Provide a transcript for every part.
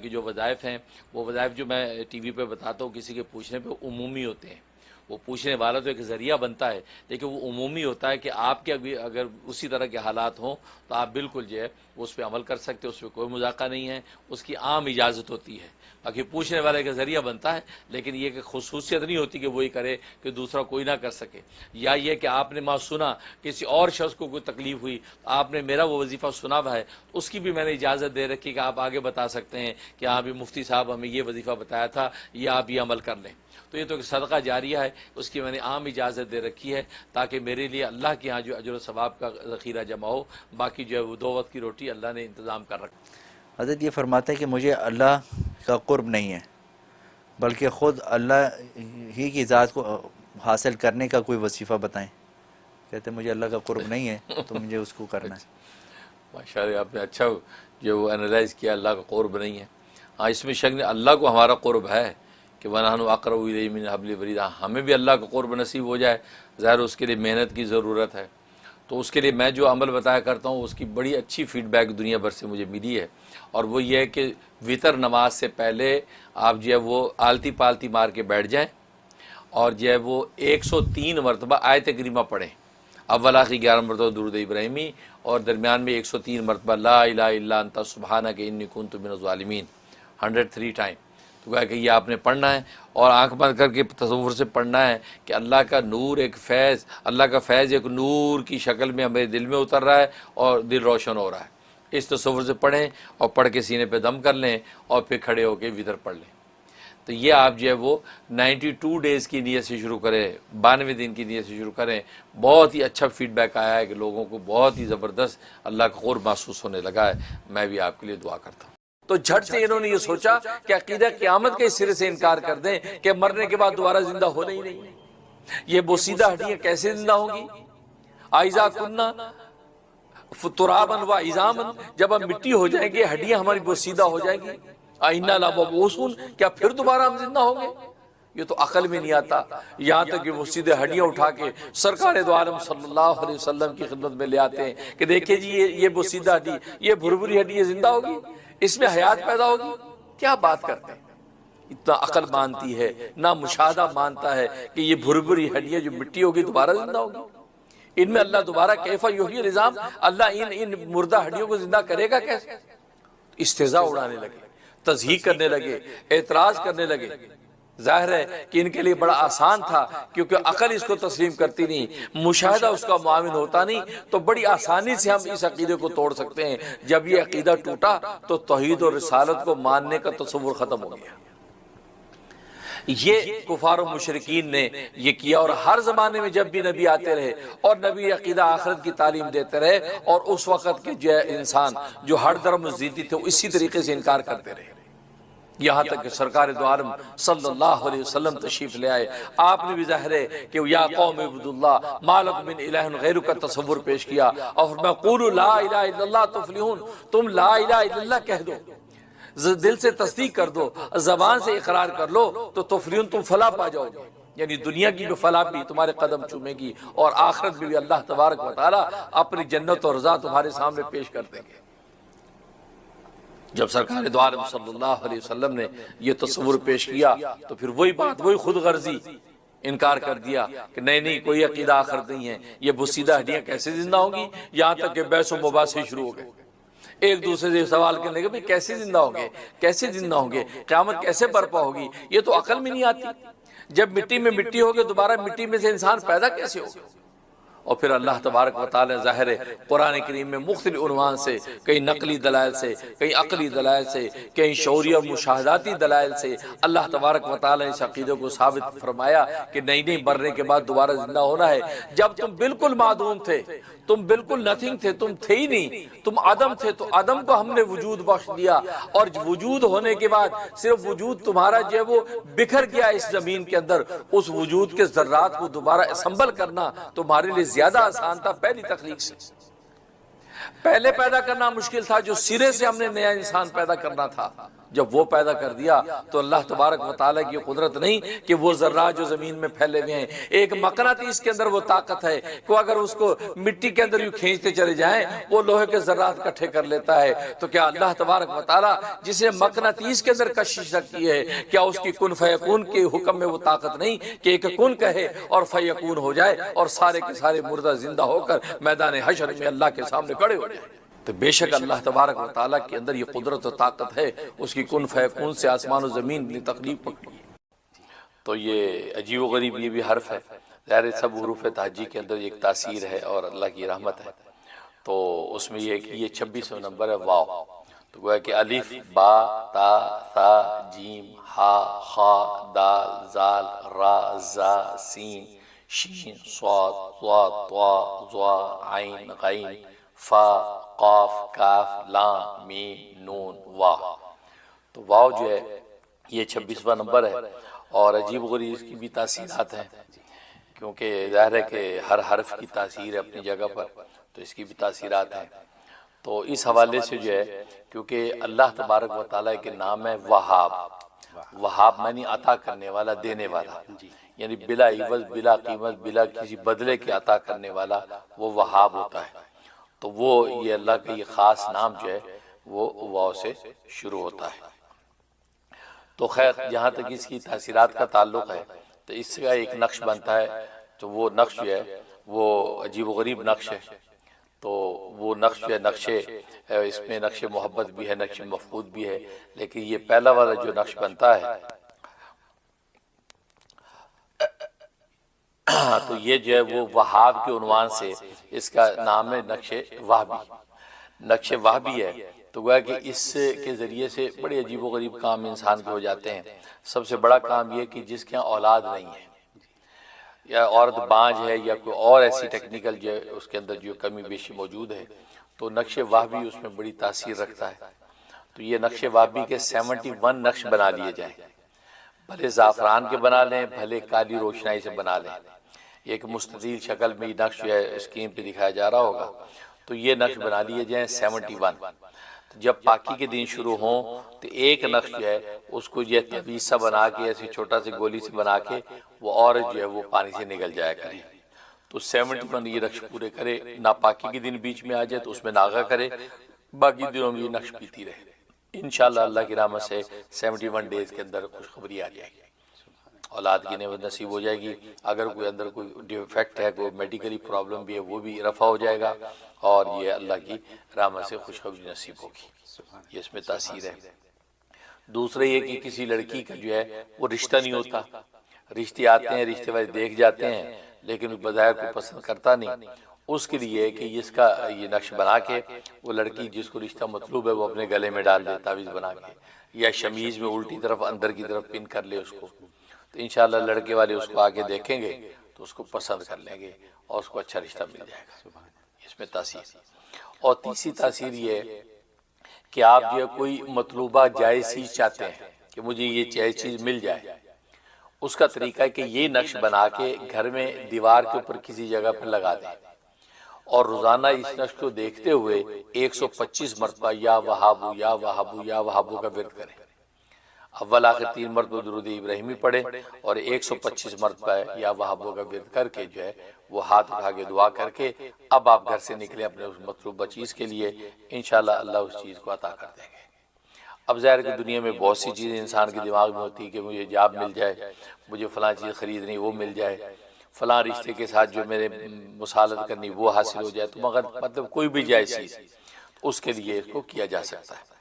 کہ جو وظائف ہیں وہ وظائف جو میں ٹی وی پہ بتاتا ہوں کسی کے پوچھنے پہ عمومی ہوتے ہیں. وہ پوچھنے والا تو ایک ذریعہ بنتا ہے لیکن وہ عمومی ہوتا ہے کہ آپ کے ابھی اگر اسی طرح کے حالات ہوں تو آپ بالکل جو ہے اس پہ عمل کر سکتے, اس پہ کوئی مذاکرہ نہیں ہے, اس کی عام اجازت ہوتی ہے. باقی پوچھنے والے کا ذریعہ بنتا ہے لیکن یہ کہ خصوصیت نہیں ہوتی کہ وہی کرے کہ دوسرا کوئی نہ کر سکے. یا یہ کہ آپ نے ماں سنا کسی اور شخص کو کوئی تکلیف ہوئی تو آپ نے میرا وہ وظیفہ سنا ہوا ہے, اس کی بھی میں نے اجازت دے رکھی کہ آپ آگے بتا سکتے ہیں کہ ہاں بھی مفتی صاحب ہمیں یہ وظیفہ بتایا تھا, یہ آپ یہ عمل کر لیں. تو یہ تو ایک صدقہ جاریہ ہے, اس کی میں نے عام اجازت دے رکھی ہے تاکہ میرے لیے اللہ کے ہاں جو اجر و ثواب کا ذخیرہ جمع ہو. باقی جو ہے وہ 2 وقت کی روٹی اللہ نے انتظام کر رکھا. حضرت یہ فرماتے ہیں کہ مجھے اللہ کا قرب نہیں ہے بلکہ خود اللہ ہی کی ذات کو حاصل کرنے کا کوئی وظیفہ بتائیں. کہتے ہیں مجھے اللہ کا قرب نہیں ہے تو مجھے اس کو کرنا ہے. ماشاء اللہ آپ نے اچھا جو وہ انالائز کیا, اللہ کا قرب نہیں ہے. ہاں اس میں شک نہیں, اللہ کو ہمارا قرب ہے کہ وَنَحْنُ أَقْرَبُ إِلَيْهِ مِنْ حَبْلِ الْوَرِيدِ, ہمیں بھی اللہ کا قرب نصیب ہو جائے. ظاہر اس کے لیے محنت کی ضرورت ہے. تو اس کے لیے میں جو عمل بتایا کرتا ہوں اس کی بڑی اچھی فیڈ بیک دنیا بھر سے مجھے ملی ہے. اور وہ یہ ہے کہ وطر نماز سے پہلے آپ جو ہے وہ آلتی پالتی مار کے بیٹھ جائیں اور جو ہے وہ 103 مرتبہ آیت کریمہ پڑھیں. اول آخر 11 مرتبہ درود ابراہیمی اور درمیان میں 103 مرتبہ لا الہ الا انت سبحانک انی کنت من الظالمین 103 ٹائم. تو کہا کہ یہ آپ نے پڑھنا ہے اور آنکھ بند کر کے تصور سے پڑھنا ہے کہ اللہ کا نور ایک فیض, اللہ کا فیض ایک نور کی شکل میں ہمارے دل میں اتر رہا ہے اور دل روشن ہو رہا ہے. اس تصور سے پڑھیں اور پڑھ کے سینے پہ دم کر لیں اور پھر کھڑے ہو کے وطر پڑھ لیں. تو یہ آپ جو ہے وہ 92 ڈیز کی نیت سے شروع کریں, 92 دن کی نیت سے شروع کریں. بہت ہی اچھا فیڈ بیک آیا ہے کہ لوگوں کو بہت ہی زبردست اللہ کا قرب محسوس ہونے لگا ہے. میں بھی آپ کے لیے دعا کرتا ہوں. تو جھٹ سے انہوں نے یہ سوچا کہ عقیدہ قیامت کے سرے سے انکار کر دیں کہ مرنے کے بعد دوبارہ زندہ ہونا ہی نہیں. یہ بوسیدہ ہڈیاں کیسے زندہ ہوں گی؟ اذا کننا ترابا و عظاما, جب ہم مٹی ہو جائیں گے ہڈیاں ہماری بوسیدہ ہو جائیں گی. انا لمبعوثون, کیا پھر دوبارہ ہم زندہ ہوں گے؟ یہ تو عقل میں نہیں آتا. یہاں تک کہ وہ سیدھے ہڈیاں اٹھا کے سرکار دو عالم صلی اللہ علیہ وسلم کی خدمت میں لے آتے ہیں کہ دیکھیں جی یہ بوسیدہ ہڈی, یہ بھربھری ہڈی, یہ زندہ ہوگی, اس میں حیات پیدا ہوگی. کیا بات کرتے ہیں؟ اتنا عقل مانتی ہے نہ مشاہدہ مانتا ہے کہ یہ بھربھری ہڈیاں جو مٹی ہوگی دوبارہ زندہ ہوگی. ان میں اللہ دوبارہ کیف یحیی العظام, اللہ ان مردہ ہڈیوں کو زندہ کرے گا کیسے؟ استہزاء اڑانے لگے, تضحیق کرنے لگے, اعتراض کرنے لگے. ظاہر ہے کہ ان کے لیے بڑا آسان تھا کیونکہ عقل اس کو تسلیم کرتی نہیں, مشاہدہ اس کا معاون ہوتا نہیں, تو بڑی آسانی سے ہم اس عقیدے کو توڑ سکتے ہیں. جب یہ عقیدہ ٹوٹا تو توحید اور رسالت کو ماننے کا تصور ختم ہو گیا. یہ کفار و مشرکین نے یہ کیا, اور ہر زمانے میں جب بھی نبی آتے رہے اور نبی عقیدہ آخرت کی تعلیم دیتے رہے, اور اس وقت کے جو انسان جو ہر درم و زیدی تھے اسی طریقے سے انکار کرتے رہے. یہاں تک کہ سرکار دو عالم صلی اللہ علیہ وسلم تشریف لے آئے. آپ نے بھی ظاہر ہے کہ یا قوم عبداللہ ما لکم من الہ غیر کا تصور پیش کیا, اور فرمایا قولوا لا الہ الا اللہ تفلحون, تم لا الہ الا اللہ کہہ دو, دل سے تصدیق کر دو, زبان سے اقرار کر لو تو تفلحون, تم فلاح پا جاؤ گے. یعنی دنیا کی بھی فلاح بھی تمہارے قدم چومے گی اور آخرت میں بھی اللہ تبارک و تعالی اپنی جنت اور رضا تمہارے سامنے پیش کر دیں گے. جب سرکار دو عالم صلی اللہ علیہ وسلم نے یہ تصور پیش کیا تو پھر وہی بات, وہی خود غرضی انکار کر دیا کہ نہیں کوئی عقیدہ آخرت نہیں ہے, یہ بوسیدہ ہڈیاں کیسے زندہ ہوں گی. یہاں تک کہ بحث و مباحثے شروع ہو گئے, ایک دوسرے سے سوال کرنے لگے کیسے زندہ ہوں گے, کیسے زندہ ہوں گے, قیامت کیسے برپا ہوگی. یہ تو عقل میں نہیں آتی. جب مٹی میں مٹی ہوگی دوبارہ مٹی میں سے انسان پیدا کیسے ہوگا. اور پھر اللہ تبارک و تعالی ظاہر ہے قرآن کریم میں مختلف عنوان سے, کئی نقلی دلائل سے, کئی عقلی دلائل سے, کئی شعوری اور مشاہداتی دلائل سے اللہ تبارک و تعالی نے اس عقیدے کو ثابت فرمایا کہ نہیں مرنے کے بعد دوبارہ زندہ ہونا ہے. جب تم بالکل معدوم تھے, تم بالکل نتھنگ تھے, تم تھے ہی نہیں, تم عدم تھے, تو عدم کو ہم نے وجود بخش دیا, اور وجود ہونے کے بعد صرف وجود تمہارا جو ہے وہ بکھر گیا اس زمین کے اندر, اس وجود کے ذرات کو دوبارہ اسمبل کرنا تمہارے لیے زیادہ آسان تھا پہلی تخلیق سے. پہلے پیدا کرنا مشکل تھا, جو سرے سے ہم نے نیا انسان پیدا کرنا تھا جب وہ پیدا کر دیا تو اللہ تبارک و تعالیٰ کی قدرت نہیں کہ وہ ذرات جو زمین میں پھیلے ہوئے ہیں، ایک مقناطیس کے اندر وہ طاقت ہے کہ اگر اس کو مٹی کے اندر یوں کھینچتے چلے جائیں وہ لوہے کے ذرات اکٹھے کر لیتا ہے۔ تو کیا اللہ تبارک و تعالیٰ جسے مقناطیس کے اندر کشش رکھتی ہے، کیا اس کی کن فیکون کے حکم میں وہ طاقت نہیں کہ ایک کن کہے اور فیکون ہو جائے اور سارے کے سارے مردہ زندہ ہو کر میدان حشر میں اللہ کے سامنے کھڑے ہو جائیں؟ تو بے شک اللہ تبارک و تعالیٰ کے اندر یہ قدرت و طاقت ہے، اس کی کن فیکون سے آسمان و زمین کی تخلیق پکڑی۔ تو یہ عجیب و غریب یہ بھی حرف ہے، ظاہر سب حروف تہجی کے اندر ایک تاثیر ہے اور اللہ کی رحمت ہے۔ تو اس میں یہ ہے کہ یہ 26واں نمبر ہے واو، تو گویا کہ الف با تا ثا جیم ہا خا دال زال را زا سین شین صاد ضاد طا ظا عین غین فا قاف کاف لام میم نون واو۔ تو واو جو ہے یہ 26واں نمبر ہے اور عجیب و غریب اس کی بھی تاثیرات ہیں، کیونکہ ظاہر ہے کہ ہر حرف کی تاثیر ہے اپنی جگہ پر، تو اس کی بھی تاثیرات ہیں۔ تو اس حوالے سے جو ہے کیونکہ اللہ تبارک و تعالیٰ کے نام ہے وہاب، وہاب معنی عطا کرنے والا، دینے والا، یعنی بلا عوض بلا قیمت بلا کسی بدلے کے عطا کرنے والا وہ وہاب ہوتا ہے۔ تو وہ یہ اللہ کا یہ خاص نام جو ہے وہ واو سے شروع ہوتا ہے۔ تو خیر جہاں تک اس کی تاثیرات کا تعلق ہے تو اس کا ایک نقش بنتا ہے، تو وہ نقش جو ہے وہ عجیب و غریب نقش ہے۔ تو وہ نقش جو ہے نقش اس میں نقش محبت بھی ہے، نقش مفقود بھی ہے، لیکن یہ پہلا والا جو نقش بنتا ہے تو یہ جو ہے وہ وہاب کے عنوان سے اس کا نام ہے نقش وہابی، نقش وہابی ہے۔ تو گویا کہ اس کے ذریعے سے بڑے عجیب و غریب کام انسان کے ہو جاتے ہیں۔ سب سے بڑا کام یہ کہ جس کے ہاں اولاد نہیں ہے یا عورت بانج ہے یا کوئی اور ایسی ٹیکنیکل جو ہے اس کے اندر جو کمی بیشی موجود ہے، تو نقش وہابی اس میں بڑی تاثیر رکھتا ہے۔ تو یہ نقش وہابی کے 71 نقش بنا لیے جائیں، بھلے زعفران کے بنا لیں بھلے کالی روشنائی سے بنا لیں، ایک مستطیل شکل میں یہ نقش جو ہے اسکرین پہ دکھایا جا رہا ہوگا، تو یہ نقش بنا لیے جائیں 71۔ جب پاکی کے دن شروع ہوں تو ایک نقش جو ہے اس کو یہ تعویذ سا بنا کے ایسی چھوٹا سی گولی سے بنا کے وہ عورت جو ہے وہ پانی سے نگل جایا کرے، تو 71 یہ نقش پورے کرے، ناپاکی کے دن بیچ میں آ جائے تو اس میں ناغہ کرے، باقی دنوں میں یہ نقش پیتی رہے، انشاءاللہ اللہ کی رحمت سے 71 ڈیز کے اندر خوشخبری آ جائے گی، اولاد کی نعمت نصیب ہو جائے گی۔ اگر کوئی اندر کوئی ڈیفیکٹ ہے، کوئی میڈیکلی پرابلم بھی ہے، وہ بھی رفع ہو جائے گا اور یہ اللہ کی رحمت سے خوشخبری نصیب ہوگی، یہ اس میں تاثیر ہے۔ دوسرے یہ کہ کسی لڑکی کا جو ہے وہ رشتہ نہیں ہوتا، رشتے آتے ہیں، رشتے والے دیکھ جاتے ہیں لیکن بظاہر کو پسند کرتا نہیں، اس کے لیے کہ اس کا یہ نقش بنا کے وہ لڑکی جس کو رشتہ مطلوب ہے وہ اپنے گلے میں ڈال دے تعویذ بنا کے، یا شمیز میں الٹی طرف اندر کی طرف پن کر لے اس کو، تو انشاءاللہ لڑکے والے اس کو آگے دیکھیں گے تو اس کو پسند کر لیں گے اور اس کو اچھا رشتہ مل جائے گا، اس میں تاثیر۔ اور تیسری تاثیر یہ ہے کہ آپ جو ہے کوئی مطلوبہ جائز چیز چاہتے ہیں کہ مجھے یہ جائز چیز مل جائے، اس کا طریقہ ہے کہ یہ نقش بنا کے گھر میں دیوار کے اوپر کسی جگہ پر لگا دیں اور روزانہ اس نقش کو دیکھتے ہوئے 125 مرتبہ یا وہابو یا وہابو یا وہابو کا ورد کریں، اول آخر 3 مرتبہ درود ابراہیمی پڑھیں اور 125 مرتبہ یا وہابو کا ورد کر کے جو ہے وہ ہاتھ اٹھا کے دعا کر کے اب آپ گھر سے نکلیں اپنے اس مطلوبہ چیز کے لیے، انشاءاللہ اللہ اس چیز کو عطا کر دیں گے۔ اب ظاہر کہ دنیا میں بہت سی چیزیں انسان کے دماغ میں ہوتی ہے کہ مجھے جاب مل جائے، مجھے فلاں چیز خریدنی وہ مل جائے، فلاں رشتے کے ساتھ جو میرے مصالحت کرنی وہ حاصل ہو جائے، تو مگر مطلب کوئی بھی جائز چیز اس کے لیے اس کو کیا جا سکتا ہے۔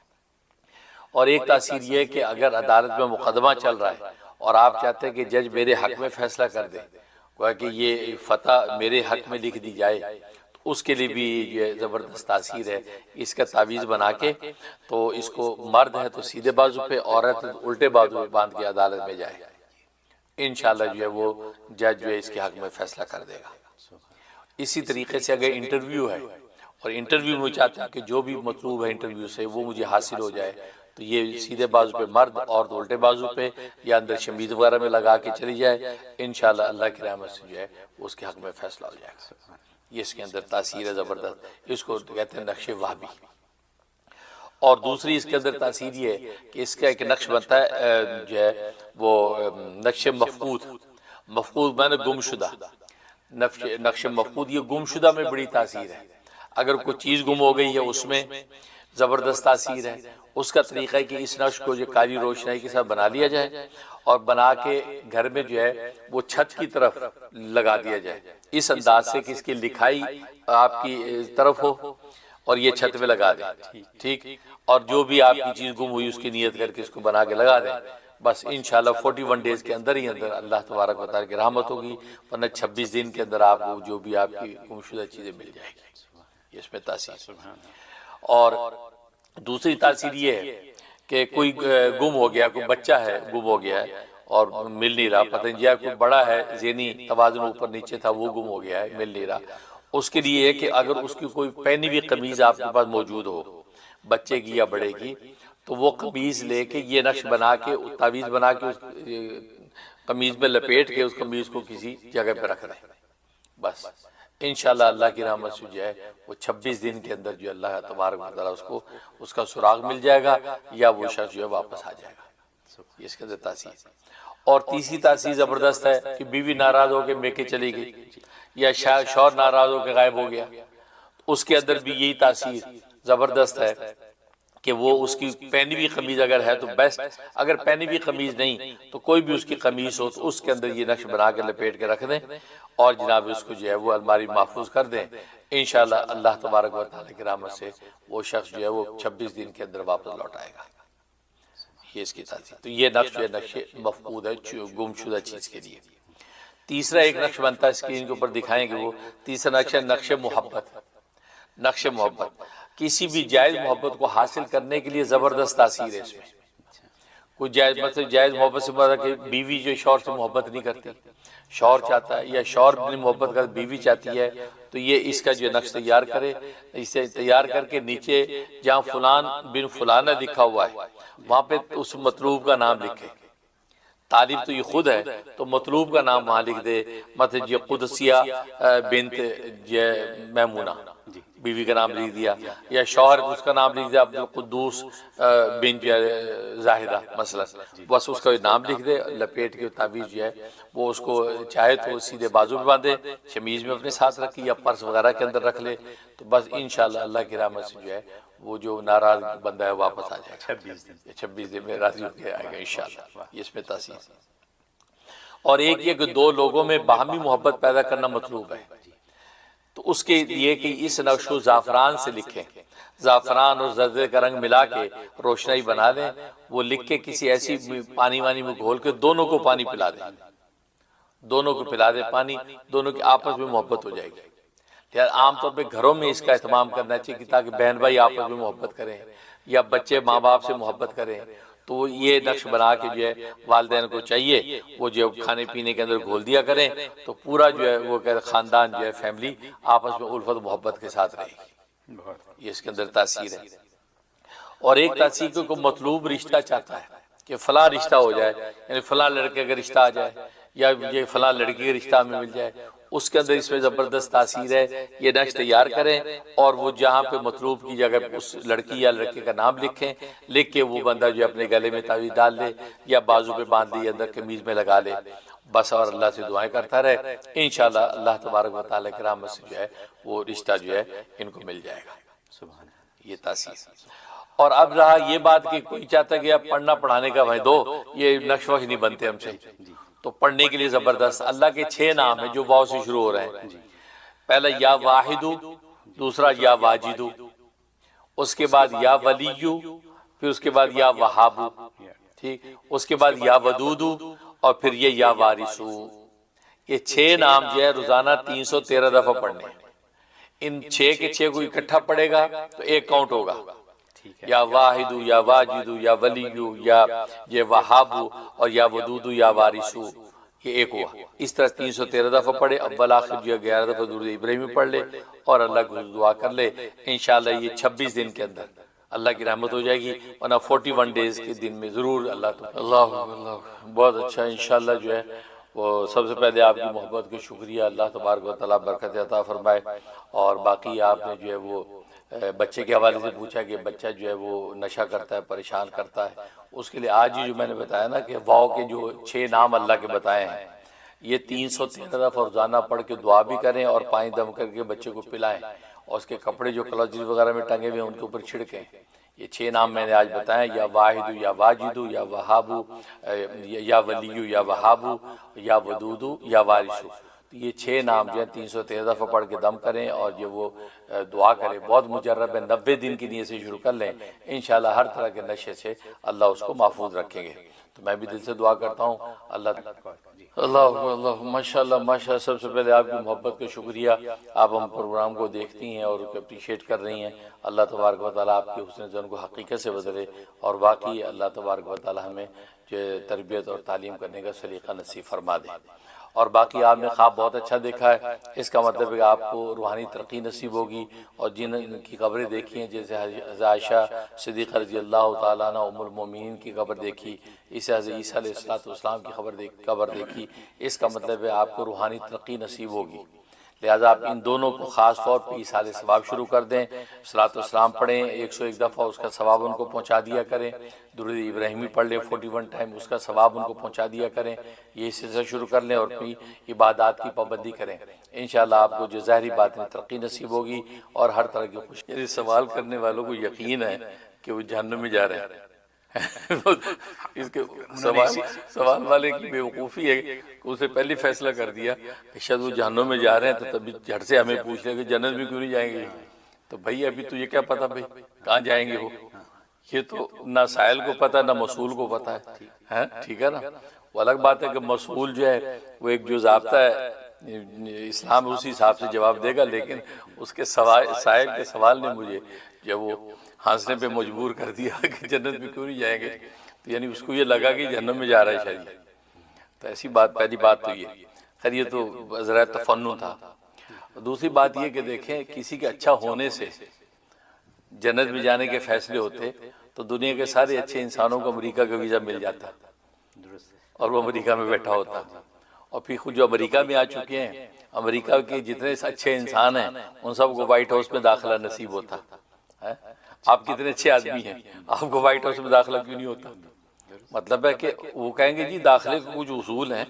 اور ایک تاثیر یہ ہے کہ اگر عدالت میں مقدمہ چل رہا ہے اور آپ چاہتے ہیں کہ جج میرے حق میں فیصلہ کر دے، گویا کہ یہ فتح میرے حق میں لکھ دی جائے، تو اس کے لیے بھی یہ زبردست تاثیر ہے۔ اس کا تعویذ بنا کے تو اس کو مرد ہے تو سیدھے بازو پہ، عورت الٹے بازو پہ باندھ کے عدالت میں جائے، انشاءاللہ جو ہے وہ جج جو ہے اس کے حق میں فیصلہ کر دے گا۔ اسی طریقے سے اگر انٹرویو ہے اور انٹرویو میں چاہتے ہیں کہ جو بھی مطلوب ہے انٹرویو سے وہ مجھے حاصل ہو جائے، تو یہ سیدھے بازو پہ مرد اور الٹے بازو پہ یا اندر شمیز وغیرہ میں لگا کے چلی جائے، انشاءاللہ اللہ کی رحمت سے جو ہے اس کے حق میں فیصلہ ہو جائے گا۔ یہ اس کے اندر تاثیر ہے زبردست، اس کو کہتے ہیں نقش وہابی۔ اور دوسری اس کے اندر تاثیر یہ ہے کہ اس کا ایک نقش بنتا ہے جو ہے وہ نقش مفقود، مفقود معنی گم شدہ، نقش مفقود یہ گم شدہ میں بڑی تاثیر ہے۔ اگر کوئی چیز گم ہو گئی ہے اس میں زبردست تاثیر ہے۔ اس کا طریقہ ہے کہ اس نقش کو جو کالی روشنائی کے ساتھ بنا لیا جائے اور بنا کے گھر میں جو ہے وہ چھت کی طرف لگا دیا جائے، اس انداز سے کہ اس کی لکھائی آپ کی طرف ہو اور یہ چھت میں لگا دیں، ٹھیک، اور جو بھی آپ کی چیز گم ہوئی اس کی نیت کر کے اس کو بنا کے لگا دیں، بس انشاءاللہ 41 ڈیز کے اندر ہی اندر اللہ تبارک و تعالیٰ کی رحمت ہوگی، ورنہ 26 دن کے اندر آپ کو جو بھی آپ کی گم شدہ چیزیں مل جائیں گی۔ اس میں تاثیر، اور دوسری تاثیر یہ ہے کہ کوئی گم ہو گیا، کوئی بچہ ہے گم ہو گیا ہے اور مل نہیں رہا، پتہ نہیں کوئی بڑا ہے ذہنی توازن اوپر نیچے تھا وہ گم ہو گیا ہے، مل نہیں رہا، اس کے لیے ہے کہ اگر اس کی کوئی پہنی ہوئی قمیض آپ کے پاس موجود ہو بچے کی یا بڑے کی، تو وہ قمیض لے کے یہ نقش بنا کے تعویذ بنا کے اس قمیض میں لپیٹ کے اس قمیض کو کسی جگہ پہ رکھ دیں، بس انشاءاللہ اللہ کی رحمت سے جو ہے وہ 26 دن کے اندر جو اللہ تبارک و تعالیٰ اس کا سراغ مل جائے گا یا وہ شخص جو ہے واپس آ جائے گا۔ یہ اس کے اندر تاثیر۔ اور تیسری تاثیر زبردست ہے کہ بیوی ناراض ہو کے میکے چلی گئی یا شوہر ناراض ہو کے غائب ہو گیا، اس کے اندر بھی یہی تاثیر زبردست ہے کہ وہ اس کی پہنی ہوئی قمیض اگر ہے تو بیسٹ، اگر پہنی ہوئی قمیض نہیں تو کوئی بھی اس کی قمیض ہو تو اس کے اندر یہ نقش بنا کے لپیٹ کے رکھ دیں اور جناب اس کو جو ہے وہ الماری محفوظ کر دیں، انشاءاللہ اللہ تبارک و تعالیٰ کی رحمت سے وہ شخص جو ہے وہ 26 دن کے اندر واپس لوٹ آئے گا۔ یہ اس کی تاثیر۔ تو یہ نقش جو ہے نقش مفقود ہے گم شدہ چیز کے لیے۔ تیسرا ایک نقش بنتا ہے، اسکرین کے اوپر دکھائیں گے، وہ تیسرا نقش ہے نقش محبت۔ نقش محبت کسی بھی جائز محبت کو حاصل کرنے کے لیے زبردست تاثیر ہے اس میں۔ کوئی جائز مطلب جائز محبت سے مراد کہ بیوی جو شوہر سے محبت نہیں کرتی، شوہر چاہتا ہے یا شوہر بھی محبت کرتا بیوی چاہتی ہے، تو یہ اس کا جو نقش تیار کرے، اسے تیار کر کے نیچے جہاں فلان بن فلانہ لکھا ہوا ہے وہاں پہ اس مطلوب کا نام لکھے۔ طالب تو یہ خود ہے تو مطلوب کا نام وہاں لکھ دے، مطلب یہ قدسیہ بنت میمونہ بیوی کا نام لکھ دیا، یا شوہر اس کا نام لکھ دیا عبدالقدوس بن زاہدہ مثلا، بس اس کا نام لکھ دے، لپیٹ کے تعویذ جو ہے وہ اس کو چاہے تو سیدھے بازو پہ باندھے، شمیز میں اپنے ساتھ رکھے یا پرس وغیرہ کے اندر رکھ لے، تو بس انشاءاللہ اللہ کی رحمت سے جو ہے وہ جو ناراض بندہ ہے واپس آ جائے گا، 26 دن میں راضی ہو کے آئے گا انشاءاللہ۔ یہ اس میں تاثیر۔ اور ایک یہ کہ دو لوگوں میں باہمی محبت پیدا کرنا مطلوب ہے، تو اس کے لیے کہ اس نقش کو زعفران سے لکھیں، زعفران اور زردے کا رنگ ملا کے روشنائی بنا دیں، وہ لکھ کے کسی ایسی پانی وانی میں گھول کے دونوں کو پانی پلا دیں، دونوں کو پلا دیں پانی، دونوں کی آپس میں محبت ہو جائے گی۔ عام طور پہ گھروں میں اس کا اہتمام کرنا چاہیے تاکہ بہن بھائی آپس میں محبت کریں یا بچے ماں باپ سے محبت کریں، تو یہ نقش بنا کے جو ہے والدین کو چاہیے وہ جو کھانے پینے کے اندر گھول دیا کریں، تو پورا جو ہے وہ خاندان جو ہے فیملی آپس میں الفت محبت کے ساتھ رہے گی۔ یہ اس کے اندر تاثیر ہے۔ اور ایک تاثیر کو مطلوب رشتہ چاہتا ہے کہ فلاں رشتہ ہو جائے، یعنی فلاں لڑکے کا رشتہ آ جائے یا یہ فلاں لڑکی کے رشتہ میں مل جائے، اس کے اندر اس میں زبردست تاثیر ہے۔ یہ نقش تیار کریں اور وہ جہاں پہ مطلوب کی جگہ اس لڑکی یا لڑکے کا نام لکھیں، لکھ کے وہ بندہ جو اپنے گلے میں تعویذ ڈال لے یا بازو پہ باندھ لے، اندر قمیض میں لگا لے، بس اور اللہ سے دعائیں کرتا رہے، انشاءاللہ اللہ تبارک و تعالیٰ کی رحمت سے جو ہے وہ رشتہ جو ہے ان کو مل جائے گا۔ یہ تاثیر۔ اور اب رہا یہ بات کہ کوئی چاہتا ہے کہ اب پڑھنا پڑھانے کا بھائی دو، یہ نقش وقش نہیں بنتے ہم سے، تو پڑھنے کے لیے زبردست اللہ کے 6 نام ہیں جو واو سے شروع ہو رہے ہیں۔ پہلا یا واحدو، دوسرا یا واجدو، اس کے بعد یا ولیو، پھر اس کے بعد یا وہابو، ٹھیک، اس کے بعد یا ودودو، اور پھر یہ یا وارثو۔ یہ 6 نام جو ہے روزانہ 313 دفعہ پڑھنے ہیں۔ ان 6 کے 6 کو اکٹھا پڑھے گا تو ایک کاؤنٹ ہوگا، یا واحدو یا واجدو یا ولیو یا یہ وہابو اور یا ودودو یا وارثو، یہ ایک ہوا۔ اس طرح 313 دفعہ پڑھے، اول آخر جو 11 دفعہ درود ابراہیمی پڑھ لے اور اللہ کو دعا کر لے، انشاءاللہ یہ 26 دن کے اندر اللہ کی رحمت ہو جائے گی، ورنہ 41 ڈیز کے دن میں ضرور اللہ بہت اچھا انشاءاللہ جو ہے وہ سب سے پہلے آپ کی محبت کا شکریہ، اللہ تبارک و تعالیٰ برکت عطا فرمائے، اور باقی آپ نے جو ہے وہ بچے کے حوالے سے پوچھا کہ بچہ جو ہے وہ نشہ کرتا ہے، پریشان کرتا ہے، اس کے لیے آج ہی جو میں نے بتایا نا کہ واؤ کے جو 6 نام اللہ کے بتائے ہیں، یہ 313 دفعہ روزانہ پڑھ کے دعا بھی کریں اور پانی دم کر کے بچے کو پلائیں، اور اس کے کپڑے جو کلوجز وغیرہ میں ٹنگے ہوئے ہیں ان کے اوپر چھڑکیں۔ یہ 6 نام میں نے آج بتائے، یا واحد یا واجد یا وہاب یا ولی یا وہاب یا ودود یا وارث۔ یہ 6 نام جو ہے 313 دفعہ پڑھ کے دم کریں اور یہ وہ دعا کریں، بہت مجرب ہے، 90 دن کی نیت سے شروع کر لیں، انشاءاللہ ہر طرح کے نشے سے اللہ اس کو محفوظ رکھیں گے۔ تو میں بھی دل سے دعا کرتا ہوں اللہ اللہ ماشاءاللہ ماشاءاللہ۔ سب سے پہلے آپ کی محبت کا شکریہ، آپ ہم پروگرام کو دیکھتی ہیں اور اپریشیٹ کر رہی ہیں، اللہ تبارک و تعالیٰ آپ کے حسن ظن کو حقیقت سے بدلے، اور واقعی اللہ تبارک و تعالیٰ ہمیں جو تربیت اور تعلیم کرنے کا سلیقہ نصیب فرما دے۔ اور باقی آپ نے خواب بہت اچھا دیکھا ہے، اس کا مطلب ہے کہ آپ کو روحانی ترقی نصیب ہوگی، اور جن کی قبریں دیکھی ہیں جیسے حضرت عائشہ صدیقہ رضی اللہ تعالیٰ عنہ ام المومنین کی قبر دیکھی، اس حضرت عیسیٰ علیہ السلام کی قبر دیکھی، اس کا مطلب ہے آپ کو روحانی ترقی نصیب ہوگی۔ لہٰذا آپ ان دونوں کو خاص طور پہ ایصال ثواب شروع کر دیں، صلاۃ والسلام پڑھیں 101 دفعہ، اس کا ثواب ان کو پہنچا دیا کریں، درود ابراہیمی پڑھ لیں 41 ٹائم، اس کا ثواب ان کو پہنچا دیا کریں، یہ سلسلہ شروع کر لیں اور اپنی عبادات کی پابندی کریں، انشاءاللہ آپ کو جو ظاہری بات میں ترقی نصیب ہوگی اور ہر طرح کی خوشی۔ یعنی سوال کرنے والوں کو یقین ہے کہ وہ جہنم میں جا رہے ہیں، اس کے سوال والے کی بے وقوفی ہے کہ اسے پہلی فیصلہ کر دیا کہ شاید وہ جہنم میں جا رہے ہیں، تو تبھی جھٹ سے ہمیں پوچھ لے کہ جنت بھی کیوں نہیں جائیں گے؟ تو بھائی ابھی تجھے کیا پتا بھائی کہاں جائیں گے وہ؟ یہ تو نہ سائل کو پتا نہ مسئول کو پتا ہے، ٹھیک ہے نا؟ وہ الگ بات ہے کہ مسئول جو ہے وہ ایک جو ضابطہ ہے اسلام اسی حساب سے جواب دے گا، لیکن اس کے سائل کے سوال نے مجھے جب وہ ہنسنے پہ مجبور کر دیا کہ جنت میں کیوں نہیں جائیں گے، تو یعنی اس کو یہ لگا کہ جہنم میں جا رہا ہے شاید۔ تو ایسی بات، پہلی بات تو یہ خیر، یہ تو ذرا تفنن تھا۔ دوسری بات یہ کہ دیکھیں کسی کے اچھا ہونے سے جنت میں جانے کے فیصلے ہوتے تو دنیا کے سارے اچھے انسانوں کو امریکہ کا ویزا مل جاتا اور وہ امریکہ میں بیٹھا ہوتا، اور پھر خود جو امریکہ میں آ چکے ہیں، امریکہ کے جتنے اچھے انسان ہیں ان سب کو وائٹ ہاؤس میں داخلہ نصیب ہوتا۔ آپ کتنے اچھے آدمی ہیں، آپ کو وائٹ ہاؤس میں داخلہ کیوں نہیں ہوتا؟ مطلب ہے کہ وہ کہیں گے جی داخلے کے کچھ اصول ہیں،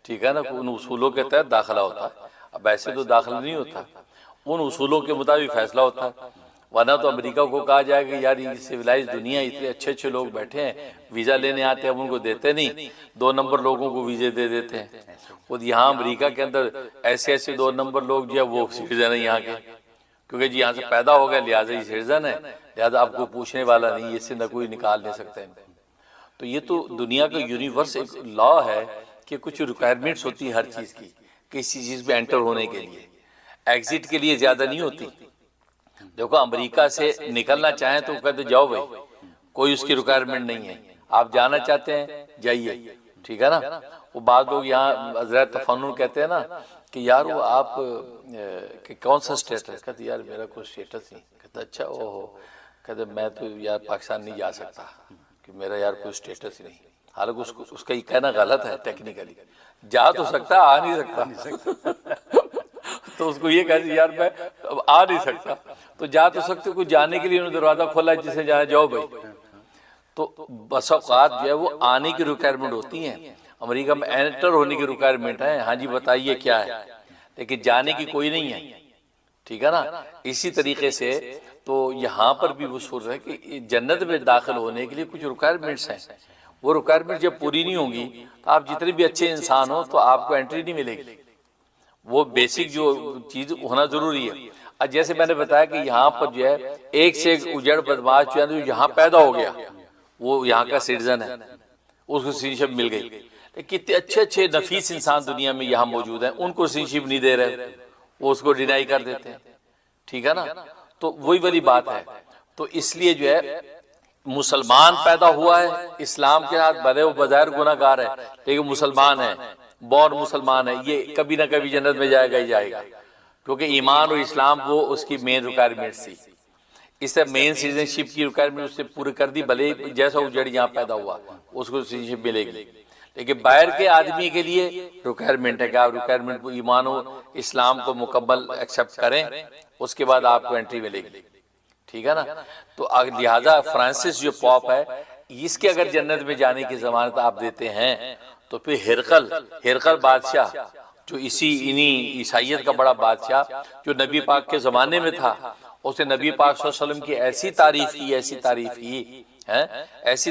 ٹھیک ہے نا، ان اصولوں کے تحت داخلہ ہوتا ہے، اب ایسے تو داخلہ نہیں ہوتا، ان اصولوں کے مطابق فیصلہ ہوتا ہے، ورنہ تو امریکہ کو کہا جائے کہ یار یہ سویلائز دنیا اتنے اچھے اچھے لوگ بیٹھے ہیں، ویزا لینے آتے ہیں، ہم ان کو دیتے نہیں، 2 نمبر لوگوں کو ویزے دے دیتے ہیں۔ خود یہاں امریکہ کے اندر ایسے ایسے 2 نمبر لوگ جو ہے وہ سٹیزن ہیں یہاں کے، کیونکہ جی یہاں سے پیدا ہو گئے لہٰذا یہ سٹیزن ہے، لہٰذا آپ کو پوچھنے والا نہیں، اس سے نہ کوئی نکال نہیں سکتا ہے۔ تو یہ تو دنیا کا یونیورس ایک لا ہے کہ کچھ ریکوائرمنٹس ہوتی ہے ہر چیز کی، کسی چیز پہ انٹر ہونے کے لیے، ایگزٹ کے لیے زیادہ نہیں ہوتی۔ دیکھو امریکہ سے نکلنا چاہیں تو کہتے جاؤ بھائی، کوئی اس کی ریکوائرمنٹ نہیں ہے، آپ جانا چاہتے ہیں جائیے، ٹھیک ہے نا۔ وہ بعض لوگ یہاں حضرت تفنن کہتے ہیں نا کہ یار وہ آپ کون سا اسٹیٹس ہے، کہتے یار میرا کوئی اسٹیٹس نہیں، کہتے اچھا اوہو، کہتے میں تو یار پاکستان نہیں جا سکتا کہ میرا یار کوئی اسٹیٹس ہی نہیں، حالانکہ اس کا یہ کہنا غلط ہے ٹیکنیکلی، جا تو سکتا آ نہیں سکتا تو اس کو یہ کہتے یار میں آ نہیں سکتا، تو جا تو سکتے، کوئی جانے کے لیے انہوں نے دروازہ کھولا ہے جسے جانا جاؤ بھائی۔ تو بس اوقات جو ہے وہ آنے کی ریکوائرمنٹ ہوتی ہیں، امریکہ میں انٹر ہونے کی ریکوائرمنٹ ہے، ہاں جی بتائیے کیا ہے، لیکن جانے کی کوئی نہیں ہے، ٹھیک ہے نا۔ اسی طریقے سے تو یہاں پر بھی وہ سوچ رہے ہیں کہ جنت میں داخل ہونے کے لیے کچھ ریکوائرمنٹس ہیں، وہ ریکوائرمنٹ جب پوری نہیں ہوں گی تو آپ جتنے بھی اچھے انسان ہو تو آپ کو انٹری نہیں ملے گی، وہ بیسک جو چیز ہونا ضروری ہے۔ اب جیسے میں نے بتایا کہ یہاں پر جو ہے ایک سے ایک اجڑ بدماش جو ہے یہاں پیدا ہو گیا، وہ یہاں کا سٹیزن ہے، اس کو سٹیزنشپ مل گئی، لیکن کتنے اچھے اچھے نفیس انسان دنیا میں یہاں موجود ہیں، ان کو سٹیزنشپ نہیں دے رہے، وہ اس کو ڈینائی کر دیتے ہیں، ٹھیک ہے نا۔ تو وہی والی بات ہے، تو اس لیے جو ہے مسلمان پیدا ہوا ہے اسلام کے ہاتھ، بھلے وہ بظاہر گناہ گار ہے لیکن مسلمان ہے، بورن مسلمان ہے، یہ کبھی نہ کبھی جنت میں جائے گا ہی جائے گا، کیونکہ ایمان اور اسلام وہ اس کی مین ریکوائرمنٹ تھی، اس سے مین سٹیزنشپ کی ریکوائرمنٹ اس سے پوری کر دی، بھلے جیسا اجڑ یہاں پیدا ہوا اس کو سٹیزنشپ ملے گی، لیکن باہر کے آدمی کے لیے ریکوائرمنٹ ہے کہ آپ ریکوائرمنٹ کو ایمان و اسلام کو مکمل ایکسیپٹ کریں، اس کے بعد آپ کو انٹری ملے گی۔ ٹھیک ہے نا. تو لہذا فرانسس جو پاپ ہے اس کے اگر جنت میں جانے کی ضمانت آپ دیتے ہیں تو پھر ہرقل بادشاہ جو انہی عیسائیت کا بڑا بادشاہ جو نبی پاک کے زمانے میں تھا، اس نے نبی پاک صلی اللہ علیہ وسلم کی ایسی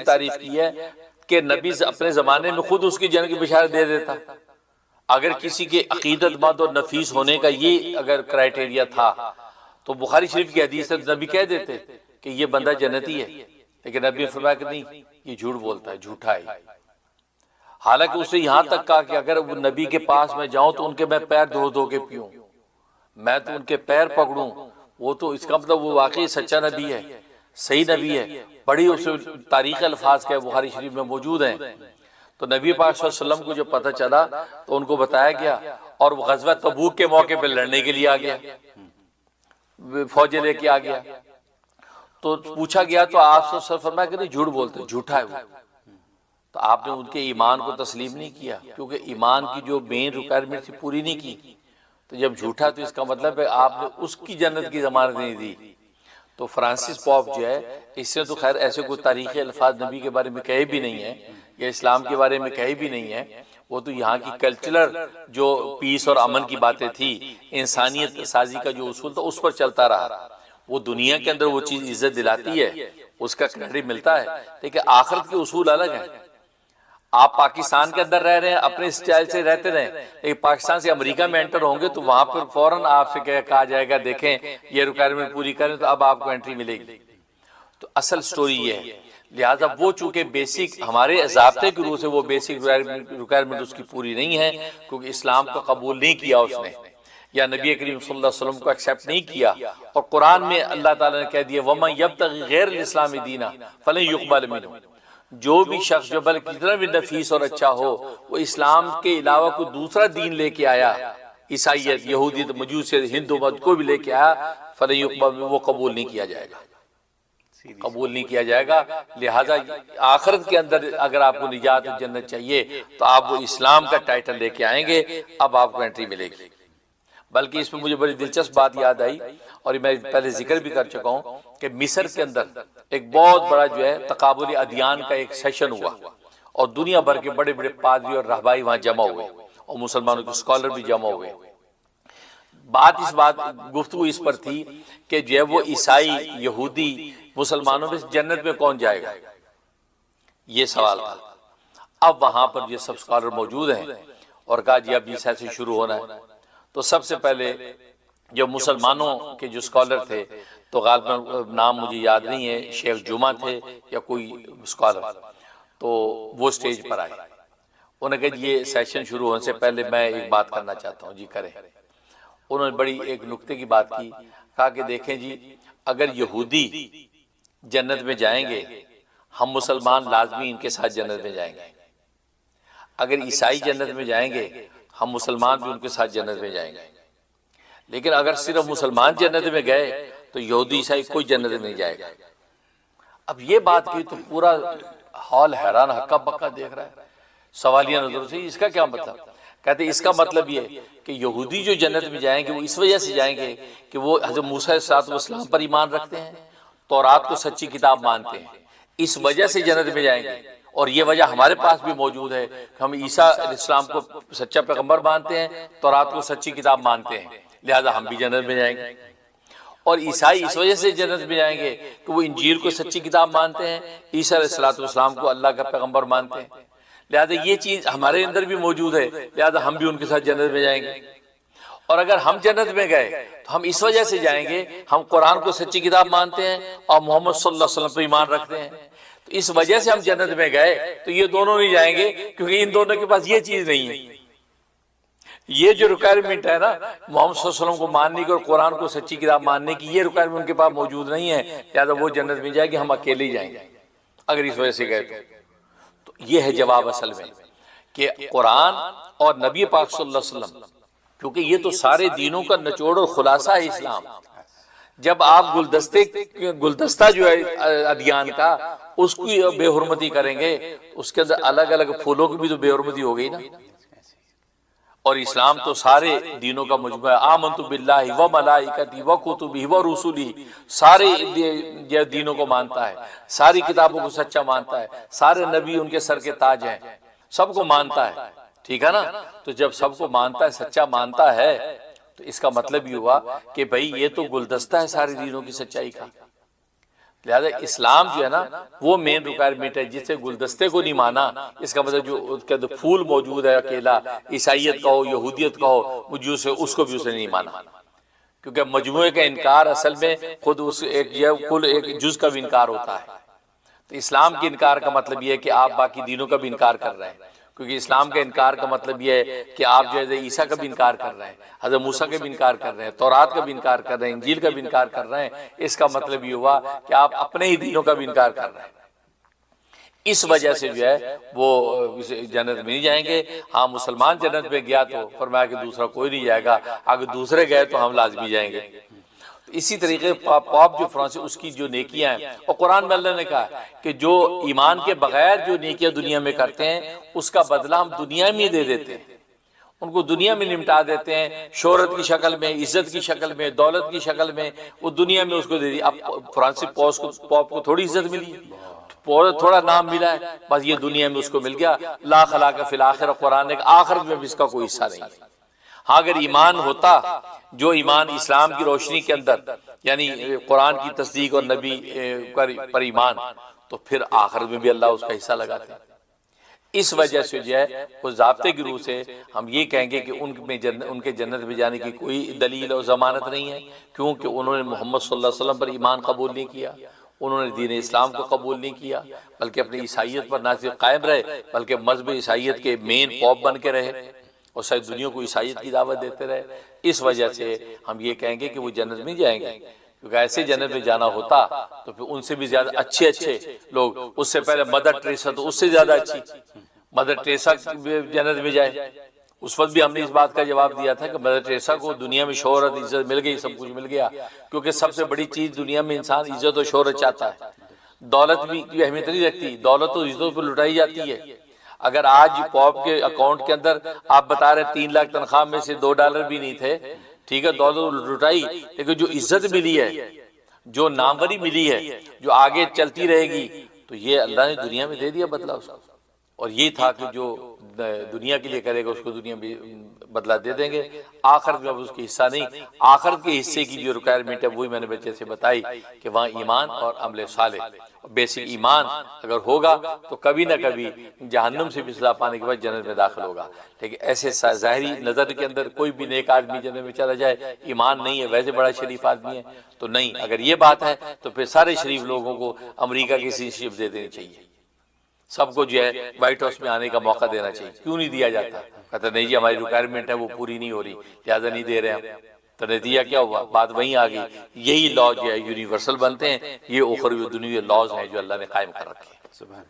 تعریف کی ہے کہ نبی اپنے زمانے میں خود اس کی جنت کی بشارت دے دیتا. اگر کسی کے عقیدت مند اور نفیس ہونے کا یہ اگر کرائٹیریا تھا تو بخاری شریف کی حدیث سے نبی کہہ دیتے کہ یہ بندہ جنتی ہے، لیکن نبی نے فرمایا کہ نہیں، یہ جھوٹ بولتا ہے، جھوٹا ہے. حالانکہ اسے یہاں تک کہا کہ اگر وہ نبی کے پاس میں جاؤں تو ان کے میں پیر دھو کے پیوں، میں تو ان کے پیر پکڑوں، وہ تو اس کا مطلب وہ واقعی سچا نبی ہے، صحیح نبی ہے. بڑی اس تاریخ الفاظ کے بخاری شریف میں موجود ہیں. تو نبی پاک صلی اللہ علیہ وسلم کو جو پتہ چلا تو ان کو بتایا گیا، اور وہ غزوہ تبوک کے موقع پہ لڑنے کے لیے آ گیا، فوجیں لے کے آ گیا. تو پوچھا گیا تو آپ صلی اللہ علیہ وسلم فرمایا کہ نہیں، جھوٹ بولتے، جھوٹا ہے وہ. تو آپ نے ان کے ایمان کو تسلیم نہیں کیا، کیونکہ ایمان کی جو مین ریکوائرمنٹ تھی پوری نہیں کی. تو جب جھوٹا تو اس کا مطلب ہے آپ نے اس کی جنت کی ضمانت نہیں دی. تو فرانسس پاپ جو ہے اس سے تو خیر ایسے کوئی تاریخی الفاظ نبی کے بارے میں کہے بھی نہیں ہیں یا اسلام کے بارے میں کہے بھی نہیں ہیں. وہ تو یہاں کی کلچرل جو پیس اور امن کی باتیں تھی، انسانیت سازی کا جو اصول تھا اس پر چلتا رہا. وہ دنیا کے اندر وہ چیز عزت دلاتی ہے، اس کا کریڈٹ ملتا ہے، لیکن آخرت کے اصول الگ ہیں. آپ پاکستان کے اندر رہ رہے ہیں، اپنے اسٹائل سے رہتے رہیں، لیکن پاکستان سے امریکہ میں انٹر ہوں گے تو وہاں پر فوراً آپ سے کہا جائے گا دیکھیں یہ ریکوائرمنٹ پوری کریں تو اب آپ کو انٹری ملے گی. تو اصل سٹوری یہ ہے. لہٰذا وہ چونکہ بیسک ہمارے ضابطے کی روح سے وہ بیسک ریکوائرمنٹ اس کی پوری نہیں ہے، کیونکہ اسلام کو قبول نہیں کیا اس نے، یا نبی کریم صلی اللہ علیہ وسلم کو ایکسیپٹ نہیں کیا. اور قرآن میں اللہ تعالیٰ نے کہہ دیا وَمَن يَبْتَغِ غَيْرَ الْإِسْلَامِ دِينًا فَلَن يُقْبَلَ مِنْهُ. جو بھی شخص جو بلکہ کتنا بھی نفیس اور اچھا ہو، وہ اسلام کے علاوہ کوئی دوسرا دین لے کے آیا، عیسائیت، یہودیت، مجوسیت، ہندو مت کو بھی لے کے آیا، فَلَن يُقْبَلَ، وہ قبول نہیں کیا جائے گا، قبول نہیں کیا جائے گا. لہٰذا آخرت کے اندر اگر آپ کو نجات و جنت چاہیے تو آپ وہ اسلام کا ٹائٹل لے کے آئیں گے، اب آپ کو انٹری ملے گی. بلکہ اس میں مجھے بڑی دلچسپ بات یاد آئی، اور میں پہلے ذکر بھی کر چکا ہوں کہ مصر کے اندر ایک بہت بڑا جو ہے تقابل ادیان کا ایک سیشن ہوا، اور دنیا بھر کے بڑے بڑے پادری اور رہبائی وہاں جمع ہوئے، اور مسلمانوں کے اسکالر بھی جمع ہوئے. گفتگو اس پر تھی کہ جو ہے وہ عیسائی، یہودی، مسلمانوں میں جنت میں کون جائے گا، یہ سوال تھا. اب وہاں پر یہ سب اسکالر موجود ہیں، اور کہا جی اب یہ سیشن شروع ہونا ہے. تو سب سے پہلے جو مسلمانوں کے جو اسکالر تھے، تو غالباً نام مجھے یاد نہیں ہے، شیخ جمعہ تھے یا کوئی اسکالر، تو وہ سٹیج پر آئے. انہوں نے کہا یہ سیشن شروع ہونے سے پہلے میں ایک بات کرنا چاہتا ہوں. جی کریں. انہوں نے بڑی ایک نکتے کی بات کی، کہا کہ دیکھیں جی اگر یہودی جنت میں جائیں گے، ہم مسلمان لازمی ان کے ساتھ جنت میں جائیں گے. اگر عیسائی جنت میں جائیں گے، ہم مسلمان بھی ان کے ساتھ جنت میں جائیں گے. لیکن اگر صرف مسلمان جنت میں گئے تو یہودی عیسائی کوئی جنت میں نہیں جائے گا. اب یہ بات کی تو پورا ہال حیران ہکا بکا دیکھ رہا ہے سوالیہ نظروں سے. اس کا کیا مطلب؟ کہتے اس کا مطلب یہ کہ یہودی جو جنت میں جائیں گے وہ اس وجہ سے جائیں گے کہ وہ حضرت موسیٰ علیہ السلام پر ایمان رکھتے ہیں، تورات کو سچی کتاب مانتے ہیں، اس وجہ سے جنت میں جائیں گے. اور یہ وجہ ہمارے پاس بھی موجود ہے کہ ہم عیسیٰ علیہ السلام کو سچا پیغمبر مانتے ہیں، تورات کو سچی کتاب مانتے ہیں، لہذا ہم بھی جنت میں جائیں گے. اور عیسائی اس وجہ سے جنت میں جائیں گے کہ وہ انجیل کو سچی کتاب مانتے ہیں، عیسیٰ علیہ السلام کو اللہ کا پیغمبر مانتے ہیں، لہذا یہ چیز ہمارے اندر بھی موجود ہے، لہذا ہم بھی ان کے ساتھ جنت میں جائیں گے. اور اگر ہم جنت میں گئے تو ہم اس وجہ سے جائیں گے، ہم قرآن کو سچی کتاب مانتے ہیں اور محمد صلی اللہ علیہ وسلم پر ایمان رکھتے ہیں، تو اس وجہ سے ہم جنت میں گئے. تو یہ دونوں نہیں جائیں گے کیونکہ ان دونوں کے پاس یہ چیز نہیں ہے. یہ جو ریکوائرمنٹ ہے نا محمد صلی اللہ علیہ وسلم کو ماننے کی اور قرآن کو سچی کتاب ماننے کی، یہ ریکوائرمنٹ ان کے پاس موجود نہیں ہے، لہٰذا وہ جنت میں جائے گی، ہم اکیلے ہی جائیں گے اگر اس وجہ سے گئے تو. یہ ہے جواب اصل میں کہ قرآن اور نبی پاک صلی اللہ علیہ وسلم، کیونکہ یہ تو سارے دینوں کا نچوڑ اور خلاصہ ہے اسلام. جب آپ گلدستہ جو ہے ادیان کا اس کی بے حرمتی کریں گے، اس کے اندر الگ الگ پھولوں کی بھی تو بے حرمتی ہو گئی نا. اور اسلام تو سارے دینوں کا مجموعہ ہے. آمنت باللہ و ملائکتہ و کتبہ و رسلہ، سارے دینوں کو مانتا ہے، ساری کتابوں کو سچا مانتا ہے، سارے نبی ان کے سر کے تاج ہیں، سب کو مانتا ہے. ٹھیک ہے نا؟ تو جب سب کو مانتا ہے، سچا مانتا ہے، تو اس کا مطلب یہ ہوا کہ بھئی یہ تو گلدستہ ہے سارے دینوں کی سچائی کا. لہذا اسلام جو ہے نا وہ مین ریکوائرمنٹ ہے. جس سے گلدستے کو نہیں مانا، اس کا مطلب جو اس کے اندر پھول موجود ہے اکیلا، عیسائیت کا ہو، یہودیت کا ہو، مجوس ہے، اس کو بھی اسے نہیں مانا. کیونکہ مجموعے کا انکار اصل میں خود اس کل ایک جز کا بھی انکار ہوتا ہے. تو اسلام کے انکار کا مطلب یہ ہے کہ آپ باقی دینوں کا بھی انکار کر رہے ہیں. کیونکہ اسلام کا انکار کا مطلب یہ ہے کہ آپ جو ہے عیسیٰ کا بھی انکار کر رہے ہیں، حضرت موسیٰ کا بھی انکار کر رہے ہیں، تورات کا بھی انکار کر رہے ہیں، انجیل کا بھی انکار کر رہے ہیں. اس کا مطلب یہ ہوا کہ آپ اپنے ہی دینوں کا بھی انکار کر رہے ہیں. اس وجہ سے جو ہے وہ جنت میں نہیں جائیں گے. ہاں مسلمان جنت میں گیا تو فرمایا کہ دوسرا کوئی نہیں جائے گا، اگر دوسرے گئے تو ہم لازمی جائیں گے. اسی طریقے پاپ جو فرانسس اس کی جو نیکیاں ہیں، اور قرآن میں اللہ نے کہا کہ جو ایمان کے بغیر جو نیکیاں دنیا میں کرتے ہیں اس کا بدلہ ہم دنیا میں دے دیتے ہیں. ان کو دنیا میں نمٹا دیتے ہیں، شہرت کی شکل میں، عزت کی شکل میں، دولت کی شکل میں، وہ دنیا میں اس کو دے دی. اب فرانسس پوپ کو تھوڑی عزت ملی ہے، تھوڑا نام ملا ہے، بس یہ دنیا میں اس کو مل گیا. لا خلاق فی الآخرہ، قرآن نے آخرت میں بھی اس کا کوئی حصہ نہیں ہے. ہاں اگر ایمان ہوتا، جو ایمان اسلام کی روشنی کے اندر یعنی قرآن کی تصدیق اور نبی پر ایمان، تو پھر آخرت میں بھی اللہ اس کا حصہ لگاتے. اس وجہ سے جو ہے وہ ضابطے کی روح سے ہم یہ کہیں گے کہ ان کے جنت میں جانے کی کوئی دلیل اور ضمانت نہیں ہے، کیونکہ انہوں نے محمد صلی اللہ علیہ وسلم پر ایمان قبول نہیں کیا، انہوں نے دین اسلام کو قبول نہیں کیا، بلکہ اپنی عیسائیت پر نہ صرف قائم رہے بلکہ مذہب عیسائیت کے مین پوپ بن کے رہے اور ساری دنیا کو عیسائیت کی دعوت دیتے رہے. اس وجہ سے ہم یہ کہیں گے کہ وہ جنت میں جائیں گے. کیونکہ ایسے جنت میں جانا ہوتا تو پھر ان سے بھی زیادہ اچھے لوگ، اس سے پہلے مدر ٹریسا تو اس سے زیادہ اچھی، مدر ٹریسا جنت میں جائے. اس وقت بھی ہم نے اس بات کا جواب دیا تھا کہ مدر ٹریسا کو دنیا میں شہرت عزت مل گئی، سب کچھ مل گیا، کیونکہ سب سے بڑی چیز دنیا میں انسان عزت و شہرت چاہتا ہے. دولت بھی کی اہمیت نہیں رکھتی، دولت تو عزتوں پہ لٹائی جاتی ہے. اگر آج پوپ کے اکاؤنٹ کے اندر آپ بتا رہے 3 لاکھ تنخواہ میں سے $2 بھی نہیں تھے، ٹھیک ہے، دولت لٹائی، لیکن جو عزت ملی ہے، جو ناموری ملی ہے، جو آگے چلتی رہے گی، تو یہ اللہ نے دنیا میں دے دیا بدلہ اس کو. اور یہ تھا کہ جو دنیا کے لیے کرے گا اس کو دنیا میں بدلہ دے دیں گے. آخرت میں اب اس کی حصہ نہیں. آخرت کے حصے کی جو ریکوائرمنٹ ہے وہی میں نے بچے سے بتائی کہ وہاں ایمان اور عمل صالح، بیسک ایمان اگر ہوگا تو کبھی نہ کبھی جہنم سے بھی سزا پانے کے بعد جنت میں داخل ہوگا. لیکن ایسے ظاہری نظر کے اندر کوئی بھی نیک آدمی جنت میں چلا جائے، ایمان نہیں ہے، ویسے بڑا شریف آدمی ہے، تو نہیں. اگر یہ بات ہے تو پھر سارے شریف لوگوں کو امریکہ کی سٹیزنشپ دے دینی چاہیے. سب کو جو ہے وائٹ ہاؤس میں آنے کا موقع دینا چاہیے. کیوں نہیں دیا جاتا؟ کہتا نہیں جی ہماری ریکوائرمنٹ ہے وہ پوری نہیں ہو رہی، لہٰذا نہیں دے رہے ہم. تو نتیجہ کیا ہوا؟ بات وہیں آ گئی. یہی لا جو ہے یونیورسل بنتے ہیں، یہ اخروی دنیوی لاز ہیں جو اللہ نے قائم کر رکھے ہیں.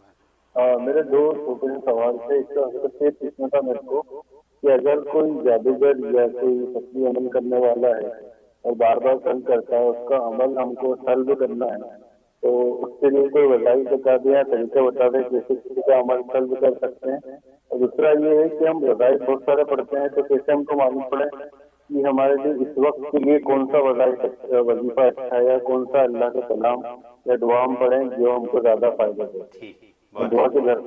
میرے 2 چھوٹے سوال تھے. ایک تو حضرت سے پوچھنا تھا میرے کو کہ اگر کوئی جادوگر یا کوئی فصلی عمل کرنے والا ہے اور بار بار سلب کرتا ہے، اس کا عمل ہم کو سلب کرنا ہے، تو اس کے لیے کوئی وظائف بتا دیں یا طریقہ بتا دیں کیسے کسی کا عمل سلب کر سکتے ہیں. اور دوسرا یہ ہے کہ ہم وظائف بہت سارے پڑھتے ہیں، تو کیسے ہم کو معلوم پڑے کہ ہمارے لیے اس وقت کے لیے کون سا وظیفہ اچھا ہے، یا کون سا اللہ کا کلام یا دعا ہم پڑھیں جو ہم کو زیادہ فائدہ دے. دعا کے گھر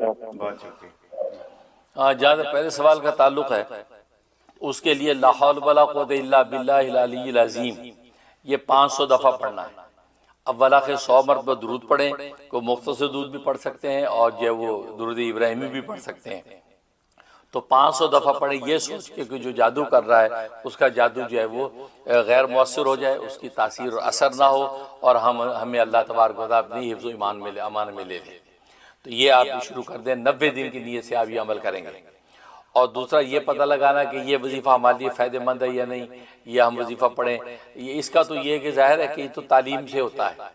ہاں، جہاں پہلے سوال کا تعلق ہے اس کے لیے لا حول ولا قوت الا باللہ العلی العظیم یہ 500 دفعہ پڑھنا ہے. اولا کے 100 مرتبہ درود پڑھیں، کو مختصر درود بھی پڑھ سکتے ہیں اور جو وہ درود ابراہیمی بھی پڑھ سکتے ہیں. تو 500 دفعہ پڑھیں، یہ سوچ کے کہ جو جادو کر رہا ہے اس کا جادو جو ہے وہ غیر مؤثر ہو جائے، اس کی تاثیر اور اثر نہ ہو، اور ہمیں اللہ تبارک و تعالیٰ اپنی حفظ و امان میں لے لے. تو یہ آپ شروع کر دیں، 90 دن کی نیت سے آپ یہ عمل کریں گے. اور دوسرا یہ پتہ لگانا کہ یہ وظیفہ ہمارے لیے فائدہ مند ہے یا نہیں، یہ ہم وظیفہ پڑھیں. اس کا تو یہ کہ ظاہر ہے کہ یہ تو تعلیم سے ہوتا ہے.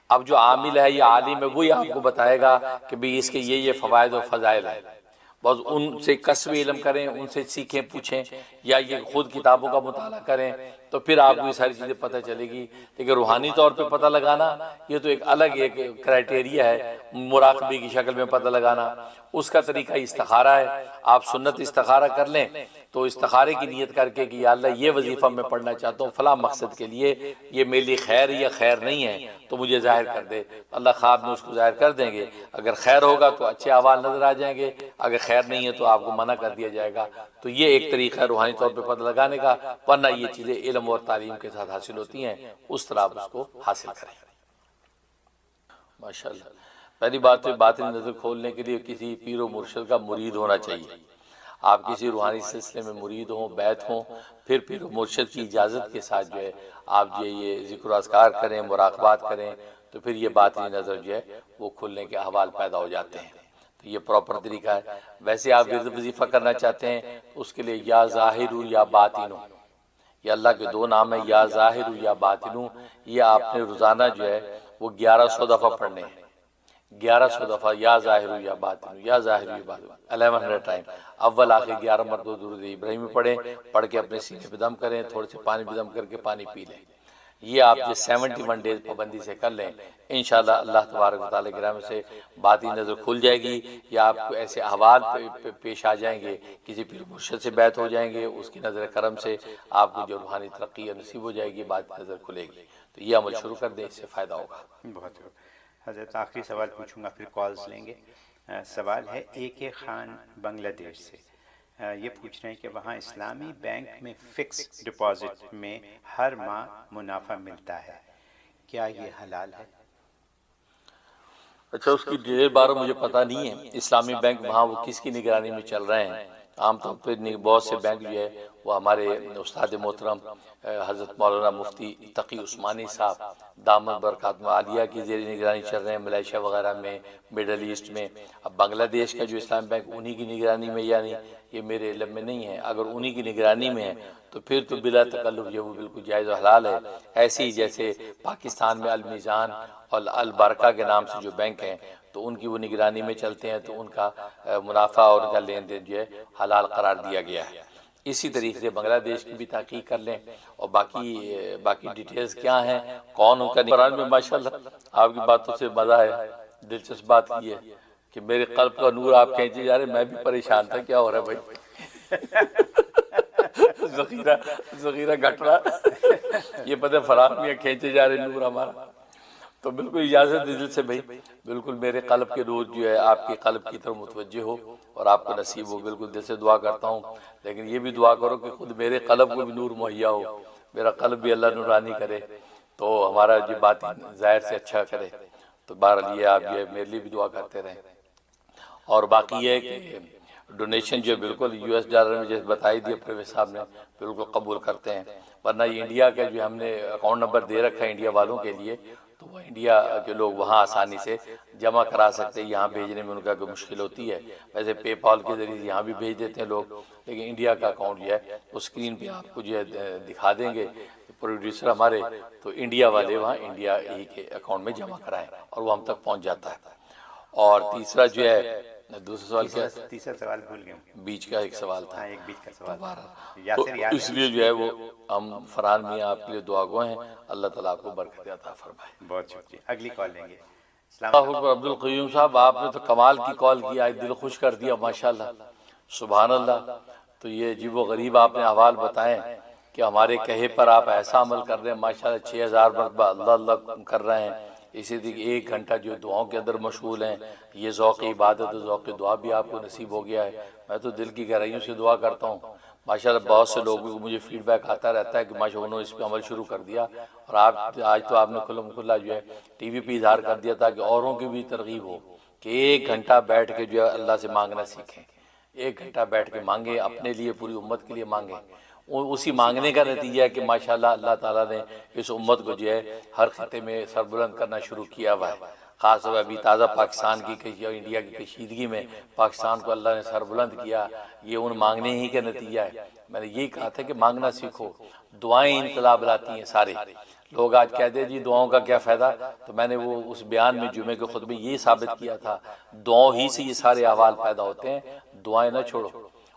اب جو عامل ہے یا عالم ہے وہی آپ کو بتائے گا کہ بھئی اس کے یہ فوائد و فضائل ہیں. بس ان سے کسب علم کریں، ان سے سیکھیں، پوچھیں، یا یہ خود کتابوں کا مطالعہ کریں تو پھر آپ کو یہ ساری چیزیں پتہ چلے گی. لیکن روحانی طور پہ پتہ لگانا یہ تو ایک الگ ایک کرائٹیریا ہے. مراقبے کی شکل میں پتہ لگانا اس کا طریقہ استخارہ ہے. آپ سنت استخارہ کر لیں تو استخارے کی نیت کر کے کہ یا اللہ یہ وظیفہ میں پڑھنا چاہتا ہوں فلاں مقصد کے لیے، یہ میرے لیے خیر یا خیر نہیں ہے تو مجھے ظاہر کر دے. اللہ خواب میں اس کو ظاہر کر دیں گے. اگر خیر ہوگا تو اچھے اعمال نظر آ جائیں گے، اگر خیر نہیں ہے تو آپ کو منع کر دیا جائے گا. تو یہ ایک طریقہ ہے روحانی طور پہ پتہ لگانے کا. ورنہ یہ چیزیں علم اور تعلیم کے ساتھ حاصل ہوتی ہیں، اس طرح آپ اس کو حاصل کریں. ماشاءاللہ. پہلی بات تو باطنی نظر کھولنے کے لیے کسی پیر و مرشد کا مرید ہونا چاہیے. آپ کسی روحانی سلسلے میں مرید ہوں، بیعت ہوں، پھر پیر و مرشد کی اجازت کے ساتھ جو ہے آپ جو یہ ذکر و اذکار کریں، مراقبات کریں، تو پھر یہ باطنی نظر جو ہے وہ کھلنے کے احوال پیدا ہو جاتے ہیں. تو یہ پراپر طریقہ ہے. ویسے آپ ورد وظیفہ کرنا چاہتے ہیں تو اس کے لیے یا ظاہر یا باطن، یہ اللہ کے دو نام ہیں، یا ظاہر یا باطن. یہ آپ نے روزانہ جو ہے وہ 1100 دفعہ پڑھنے ہیں. 1100 دفعہ یا ظاہر یا باطن، یا ظاہر یا باطن 1100 ٹائم. اول آخر 11 مرتبہ درود ابراہیمی پڑھیں، پڑھ کے اپنے سینے پہ دم کریں، تھوڑے سے پانی پہ دم کر کے پانی پی لیں. یہ آپ جو 71 ڈیز پابندی سے کر لیں انشاءاللہ اللہ تبارک و تعالیٰ کی رحمت سے باطنی نظر کھل جائے گی. یا آپ کو ایسے احوال پیش آ جائیں گے، کسی پیر مرشد سے بیعت ہو جائیں گے، اس کی نظر کرم سے آپ کو جو روحانی ترقی نصیب ہو جائے گی، باطنی نظر کھلے گی. تو یہ عمل شروع کر دیں، اس سے فائدہ ہوگا. بہت حضرت آخری سوال پوچھوں گا پھر کالز لیں گے. سوال ہے AK خان بنگلہ دیش سے. یہ پوچھ رہے ہیں کہ وہاں اسلامی بینک میں فکس ڈپازٹ میں ہر ماہ منافع ملتا ہے، کیا یہ حلال ہے؟ اچھا، اس کی ڈیٹیل بارے مجھے پتہ نہیں ہے. اسلامی بینک وہاں وہ کس کی نگرانی میں چل رہے ہیں؟ عام طور پہ بہت سے بینک جو ہے وہ ہمارے استاد محترم حضرت مولانا مفتی تقی عثمانی صاحب دامت برکاتہ عالیہ کی زیر نگرانی چل رہے ہیں، ملائیشیا وغیرہ میں، مڈل ایسٹ میں. اب بنگلہ دیش کا جو اسلام بینک انہی کی نگرانی میں یا نہیں یہ میرے علم میں نہیں ہے. اگر انہی کی نگرانی میں ہے تو پھر تو بلا تکلف یہ وہ بالکل جائز و حلال ہے. ایسے ہی جیسے پاکستان میں المیزان اور البرکہ کے نام سے جو بینک ہیں تو ان کی وہ نگرانی میں چلتے ہیں تو ان کا منافع اور ان کا لین دین جو ہے حلال قرار دیا گیا ہے. اسی طریقے سے بنگلہ دیش کی بھی تحقیق کر لیں. اور باقی ڈیٹیلز کیا ہیں، کون ان کا قرآن میں ماشاءاللہ آپ کی باتوں سے مزہ ہے. دلچسپ بات یہ ہے کہ میرے قلب کا نور آپ کھینچے جا رہے، میں بھی پریشان تھا کیا ہو رہا ہے بھائی. ذخیرہ گھٹ رہا، یہ پتہ فرار میں کھینچے جا رہے نور ہمارا. تو بالکل اجازت دل سے بھائی، بالکل میرے قلب کے نور جو ہے آپ کے قلب کی طرف متوجہ ہو اور آپ کو نصیب ہو. بالکل دل سے دعا کرتا ہوں. لیکن یہ بھی دعا کرو کہ خود میرے قلب کو بھی نور مہیا ہو، میرا قلب بھی اللہ نورانی کرے تو ہمارا جو باطن ظاہر سے اچھا کرے. تو بہرحال یہ آپ جو ہے میرے لیے بھی دعا کرتے رہیں. اور باقی یہ ہے کہ ڈونیشن جو بالکل $US میں جیسے بتائی دی پرویز صاحب نے بالکل قبول کرتے ہیں. ورنہ یہ انڈیا کا جو ہم نے اکاؤنٹ نمبر دے رکھا ہے انڈیا والوں کے لیے تو وہ انڈیا کے لوگ وہاں آسانی سے جمع کرا سکتے ہیں. یہاں بھیجنے میں ان کا کوئی مشکل ہوتی ہے. ویسے پے پال کے ذریعے یہاں بھی بھیج دیتے ہیں لوگ، لیکن انڈیا کا اکاؤنٹ جو ہے وہ اسکرین پہ آپ کو جو ہے دکھا دیں گے پروڈیوسر ہمارے، تو انڈیا والے وہاں انڈیا ہی کے اکاؤنٹ میں جمع کرائیں اور وہ ہم تک پہنچ جاتا ہے. اور تیسرا جو ہے دوسرا سوال کیا؟ تیسرا سوال بھول گئے، بیچ کا ایک سوال تھا. ایک بیچ کا سوال تو اس لیے جو ہے وہ ہم فرحان میاں آپ کے لیے دعا گو ہیں، اللہ تعالیٰ آپ کو برکت عطا فرمائے. بہت شکریہ. اگلی کال لیں گے. عبد القیوم صاحب آپ نے تو کمال کی کال کی، آج دل خوش کر دیا ماشاءاللہ، سبحان اللہ. تو یہ عجیب و غریب آپ نے احوال بتائے کہ ہمارے کہے پر آپ ایسا عمل کر رہے ہیں ماشاءاللہ. 6000 مرتبہ اللہ اللہ کر رہے ہیں. اسی طریقے 1 گھنٹہ جو دعاؤں کے اندر مشغول ہیں. یہ ذوق عبادت و ذوق دعا بھی آپ کو نصیب ہو گیا ہے. میں تو دل کی گہرائیوں سے دعا کرتا ہوں ماشاءاللہ. بہت سے لوگوں کو مجھے فیڈ بیک آتا رہتا ہے کہ ماشاءاللہ انہوں نے اس پہ عمل شروع کر دیا. اور آپ آج تو آپ نے کھلا جو ہے ٹی وی پہ اظہار کر دیا تھا کہ اوروں کی بھی ترغیب ہو کہ 1 گھنٹہ بیٹھ کے جو ہے اللہ سے مانگنا سیکھیں. 1 گھنٹہ بیٹھ کے مانگیں، اپنے لیے پوری امت کے لیے مانگیں. اسی مانگنے کا نتیجہ ہے کہ ماشاءاللہ اللہ تعالیٰ نے اس امت کو جو ہے ہر خطے میں سربلند کرنا شروع کیا ہوا ہے. خاص طور ابھی تازہ پاکستان کی انڈیا کی کشیدگی میں پاکستان کو اللہ نے سربلند کیا. یہ ان مانگنے ہی کا نتیجہ ہے. میں نے یہی کہا تھا کہ مانگنا سیکھو. دعائیں انقلاب لاتی ہیں. سارے لوگ آج کہتے ہیں جی دعاؤں کا کیا فائدہ، تو میں نے وہ اس بیان میں جمعے کے خطبے یہی ثابت کیا تھا دعاؤں ہی سے یہ سارے احوال پیدا ہوتے ہیں. دعائیں نہ چھوڑو.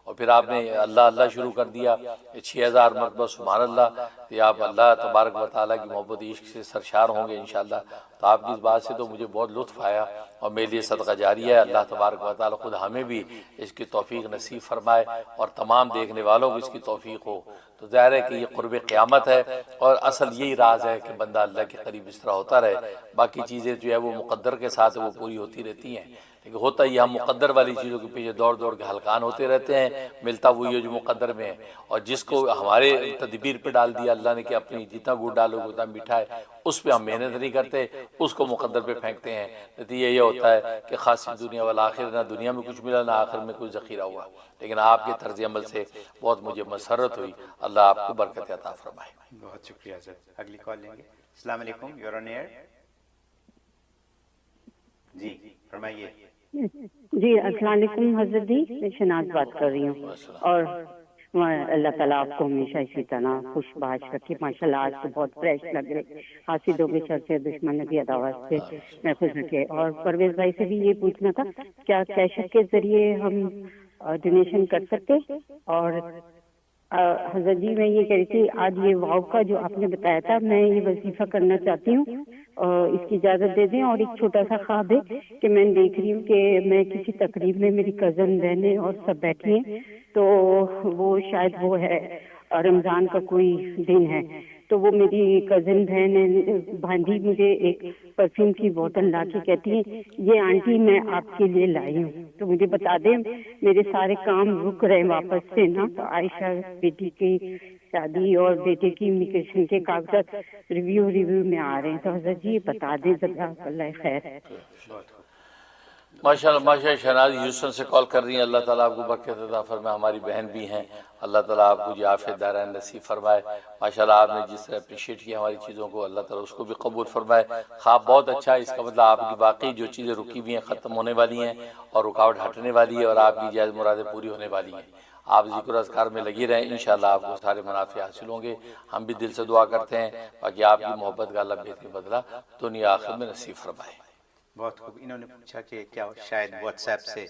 اور اور پھر آپ نے اللہ اللہ شروع کر دیا 6000 مرتبہ سبحان اللہ، کہ آپ اللہ تبارک و تعالیٰ کی محبت عشق سے سرشار ہوں گے انشاءاللہ۔ تو آپ کی اس بات سے تو مجھے بہت لطف آیا، اور میرے لیے صدقہ جاریہ ہے۔ اللہ تبارک و تعالیٰ خود ہمیں بھی اس کی توفیق نصیب فرمائے، اور تمام دیکھنے والوں کو اس کی توفیق ہو۔ تو ظاہر ہے کہ یہ قرب قیامت ہے، اور اصل یہی راز ہے کہ بندہ اللہ کے قریب اس طرح ہوتا رہے۔ باقی چیزیں جو ہے وہ مقدر کے ساتھ وہ پوری ہوتی رہتی ہیں، لیکن ہوتا ہی ہم مقدر والی چیزوں کے پیچھے دوڑ دوڑ کے ہلکان ہوتے رہتے ہیں، ملتا وہی ہے جو مقدر میں ہے۔ اور جس کو ہمارے تدبیر پہ ڈال دیا اللہ نے کہ اپنی جتنا گڑ ڈالو گے اتنا میٹھا ہے، اس پہ ہم محنت نہیں کرتے، اس کو مقدر پہ پھینکتے ہیں۔ نتیجہ یہ ہوتا ہے کہ خاص دنیا والآخر، نہ دنیا میں کچھ ملا نہ آخر میں کچھ ذخیرہ ہوا۔ لیکن آپ کے طرز عمل سے بہت مجھے مسرت ہوئی، اللہ آپ کو برکت عطا فرمائے۔ بہت شکریہ حضرت۔ اگلی کال لیں گے۔ السلام علیکم، یور آن ایئر۔ جی فرمائیے۔ جی السلام علیکم حضرت جی، میں شناز بات کر رہی ہوں، اور اللہ تعالیٰ آپ کو ہمیشہ اسی طرح خوش باش رکھے۔ ماشاء اللہ آج تو بہت فریش لگ رہے، حاسدوں کے شر سے، دشمن کی عداوت سے محفوظ رکھے۔ اور پرویز بھائی سے بھی یہ پوچھنا تھا، کیا کیشت کے ذریعے ہم ڈونیشن کر سکتے؟ اور حضرت جی میں یہ کہہ رہی تھی، آج یہ واو کا جو آپ نے بتایا تھا، میں یہ وظیفہ کرنا چاہتی ہوں، اس کی اجازت دے دیں۔ اور ایک چھوٹا سا خواب ہے کہ میں دیکھ رہی ہوں کہ میں کسی تقریب میں، میری کزن بہنیں اور سب بیٹھی ہیں، تو وہ شاید وہ ہے رمضان کا کوئی دن ہے، تو وہ میری کزن بہن بھانجی مجھے ایک پرفیوم کی بوتل لا کے کہتی ہے، یہ آنٹی میں آپ کے لیے لائی ہوں، تو مجھے بتا دیں، میرے سارے کام رک رہے واپس سے نا، تو عائشہ بیٹی کی شادی اور بیٹے کی امیگریشن کے کاغذات ریویو میں آ رہے ہیں، تو حضرت جی بتا دیں، جزاک اللہ خیر۔ ماشاءاللہ ماشاءاللہ، شہناز ہیوسٹن سے کال کر رہی ہیں، اللہ تعالیٰ آپ کو برکت عطا فرمائے۔ ہماری بہن بھی ہیں، اللہ تعالیٰ آپ کو عافیت دارین نصیب فرمائے۔ ماشاءاللہ آپ نے جس طرح اپریشیٹ کیا ہماری چیزوں کو، اللہ تعالیٰ اس کو بھی قبول فرمائے۔ خواب بہت اچھا ہے، اس کا مطلب آپ کی واقعی جو چیزیں رکی ہوئی ہیں ختم ہونے والی ہیں، اور رکاوٹ ہٹنے والی ہے، اور آپ کی جائز مرادیں پوری ہونے والی ہیں۔ آپ ذکر و اذکار میں لگی رہیں، انشاءاللہ آپ کو سارے منافع حاصل ہوں گے۔ ہم بھی دل سے دعا کرتے ہیں، باقی آپ کی محبت کا اللہ بہترین بدلہ دنیا آخرت میں نصیب فرمائے۔ بہت خوب۔ انہوں نے پوچھا کہ کیا شاید واٹس ایپ سے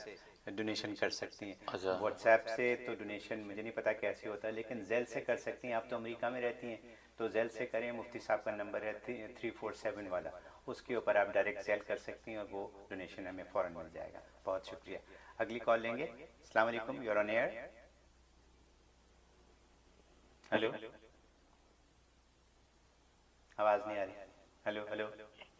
ڈونیشن کر سکتی ہیں؟ واٹس ایپ سے تو ڈونیشن مجھے نہیں پتا کیسے ہوتا ہے، لیکن زیل سے کر سکتی ہیں۔ آپ تو امریکہ میں رہتی ہیں، تو زیل سے کریں، مفتی صاحب کا نمبر ہے 347 والا، اس کے اوپر آپ ڈائریکٹ زیل کر سکتی ہیں، اور وہ ڈونیشن ہمیں فوراً مل جائے گا۔ بہت شکریہ۔ اگلی کال لیں گے۔ السلام علیکم، یور آن ایئر۔ ہلو، آواز نہیں آ رہی۔ Hello hello.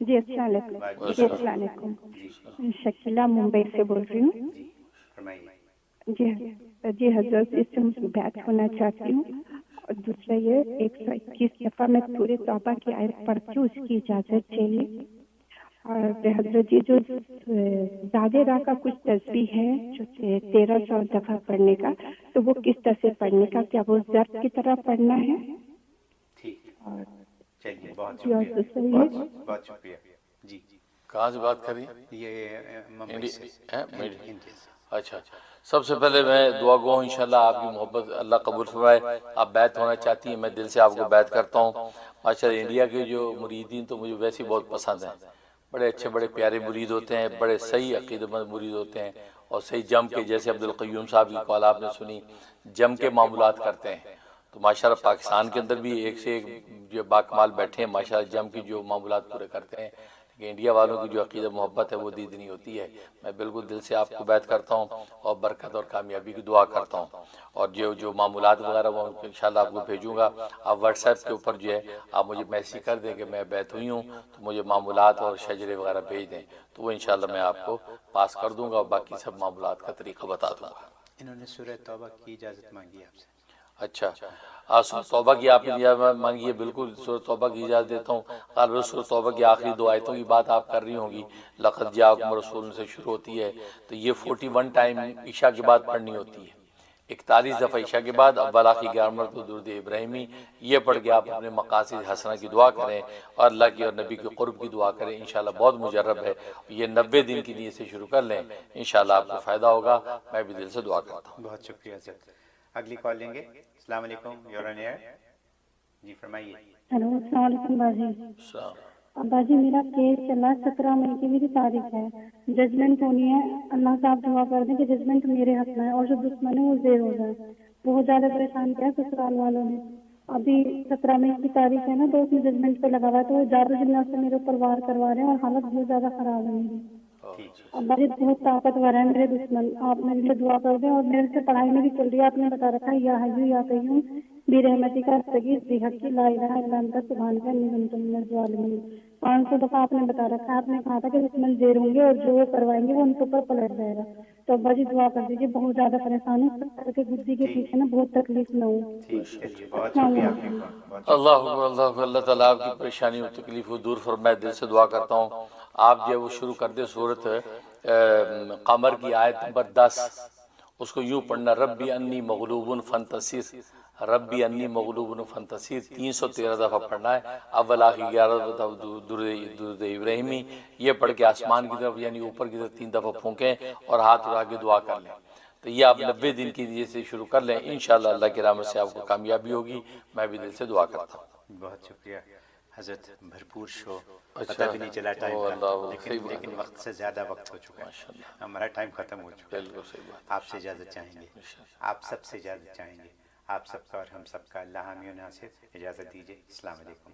جی السلام علیکم۔ جی السلام علیکم، شکیلا ممبئی سے بول رہی ہوں۔ جی فرمائیے۔ جی حضرت، اس سے میں بیعت ہونا چاہتی ہوں، اور دوسرا یہ 121 دفعہ میں سورہ توبہ کی آیت پڑھتی ہوں، اس کی اجازت چاہیے۔ اور حضرت جی جو زیادہ راہ کا کچھ تسبیح ہے جو 1300 دفعہ پڑھنے کا، تو وہ کس طرح سے پڑھنے کا؟ کیا وہ ضرب کی طرح پڑھنا ہے؟ ٹھیک، اور چلیے بہت شکریہ، بہت شکریہ۔ جی کہاں سے بات کر رہی ہیں؟ یہ ممبئی سے۔ اچھا، سب سے پہلے میں دعا گو ہوں، انشاءاللہ آپ کی محبت اللہ قبول فرمائے۔ آپ بیعت ہونا چاہتی ہیں، میں دل سے آپ کو بیعت کرتا ہوں۔ ماشاءاللہ انڈیا کے جو مریدین تو مجھے ویسے بہت پسند ہیں، بڑے اچھے بڑے پیارے مرید ہوتے ہیں، بڑے صحیح عقیدت مند مرید ہوتے ہیں، اور صحیح جم کے، جیسے عبدالقیوم صاحب کی کال آپ نے سنی، جم کے معاملات کرتے ہیں۔ تو ماشاءاللہ پاکستان کے اندر بھی ایک سے ایک جو باکمال بیٹھے ہیں، ماشاءاللہ جم کی جو معاملات پورے کرتے ہیں، لیکن انڈیا والوں کی جو عقیدت محبت ہے وہ دیدنی ہوتی ہے۔ میں بالکل دل سے آپ کو بیعت کرتا ہوں، اور برکت اور کامیابی کی دعا کرتا ہوں۔ اور جو معاملات وغیرہ وہ انشاءاللہ آپ کو بھیجوں گا، آپ واٹس ایپ کے اوپر جو ہے آپ مجھے میسیج کر دیں کہ میں بیعت ہوئی ہوں، تو مجھے معاملات اور شجرے وغیرہ بھیج دیں، تو وہ انشاءاللہ میں آپ کو پاس کر دوں گا، اور باقی سب معاملات کا طریقہ بتا دوں گا۔ انہوں نے سورہ توبہ کی اجازت مانگی آپ سے۔ اچھا، سورہ توبہ کی آپ نے اجازت مانگی ہے، بالکل سورہ توبہ کی اجازت دیتا ہوں۔ غالباً سورہ توبہ کی آخری 2 آیتوں کی بات آپ کر رہی ہوں گی، لقد جاءکم رسول سے شروع ہوتی ہے، تو یہ 41 ٹائم عشاء کے بعد پڑھنی ہوتی ہے، 41 دفعہ عشاء کے بعد، اول آخری 11 مرتبہ درود ابراہیمی، یہ پڑھ کے آپ اپنے مقاصد حسنہ کی دعا کریں، اور اللہ کی اور نبی کے قرب کی دعا کریں، انشاءاللہ بہت مجرب ہے۔ یہ 90 دن کی نیت سے شروع کر لیں، انشاءاللہ آپ کو فائدہ ہوگا۔ میں بھی دل سے دعا کرتا ہوں۔ بہت شکریہ حضرت۔ اگلی کال لیں گے۔ السلام علیکم، یور آن ایئر۔ جی فرمائیے۔ ہلو، السلام علیکم باجی۔ السلام۔ ابا جی میرا کیس چلا 17 مئی کی میری تاریخ ہے, ججمنٹ ہونی ہے. اللہ سے آپ دعا کر دیں کہ ججمنٹ میرے حق میں ہے اور جو دشمن ہے وہ زیر ہو جائے. بہت زیادہ پریشان کیا سسرال والوں نے. ابھی 17 مئی کی تاریخ ہے نا, تو اس میں ججمنٹ پہ لگا ہوا ہے, تو وہ زیادہ جنات سے میرے اوپر وار کروا رہے ہیں اور حالت بہت زیادہ خراب ہے میری. ابا جی بہت طاقتور ہے میرے دشمن, آپ میرے لیے دعا کر دیں. اور میرے سے پڑھائی میں بھی چل رہی ہے, آپ نے بتا رکھا ہے یا حیو یا قیوم برحمتک استغیث بحق لا الہ الا انت سبحانک انی کنت من الظالمین. 500 دفعہ آپ نے بتا رکھا ہے. آپ نے کہا تھا کہ دشمن زیر ہوں گے اور جو وہ کروائیں گے وہ ان کے اوپر پلٹ جائے گا. تو ابا جی دعا کر دیجیے, بہت زیادہ پریشان ہوں, سر کے گدی کے پیچھے نا بہت تکلیف نہ ہو. بہت شکریہ آپ کا. اللہ اکبر اللہ اکبر. اللہ تعالیٰ آپ کی پریشانی اور تکلیف کو دور فرمائے. دل سے دعا کرتا ہوں آپ جو ہے وہ شروع کر دیں سورت قمر کی آیت نمبر 10, اس کو یوں پڑھنا, ربی انی مغلوب فانتصر, ربی انی مغلوب فانتصر 313 دفعہ پڑھنا ہے. اول آخر 11 درود ابراہیمی یہ پڑھ کے آسمان کی طرف یعنی اوپر کی طرف 3 دفعہ پھونکیں اور ہاتھ اٹھا کے دعا کر لیں. تو یہ آپ 90 دن کی لیے سے شروع کر لیں, انشاءاللہ اللہ کی رحمت سے آپ کو کامیابی ہوگی. میں بھی دل سے دعا کرتا ہوں. بہت شکریہ حضرت, بھرپور شو, پتہ بھی نہیں چلا ٹائم کا, لیکن وقت سے زیادہ وقت ہو چکا ہے, ہمارا ٹائم ختم ہو چکا ہے. آپ سے اجازت چاہیں گے, آپ سب سے اجازت چاہیں گے, آپ سب کا اور ہم سب کا اللہ حامی و ناصر. اجازت دیجیے, السلام علیکم.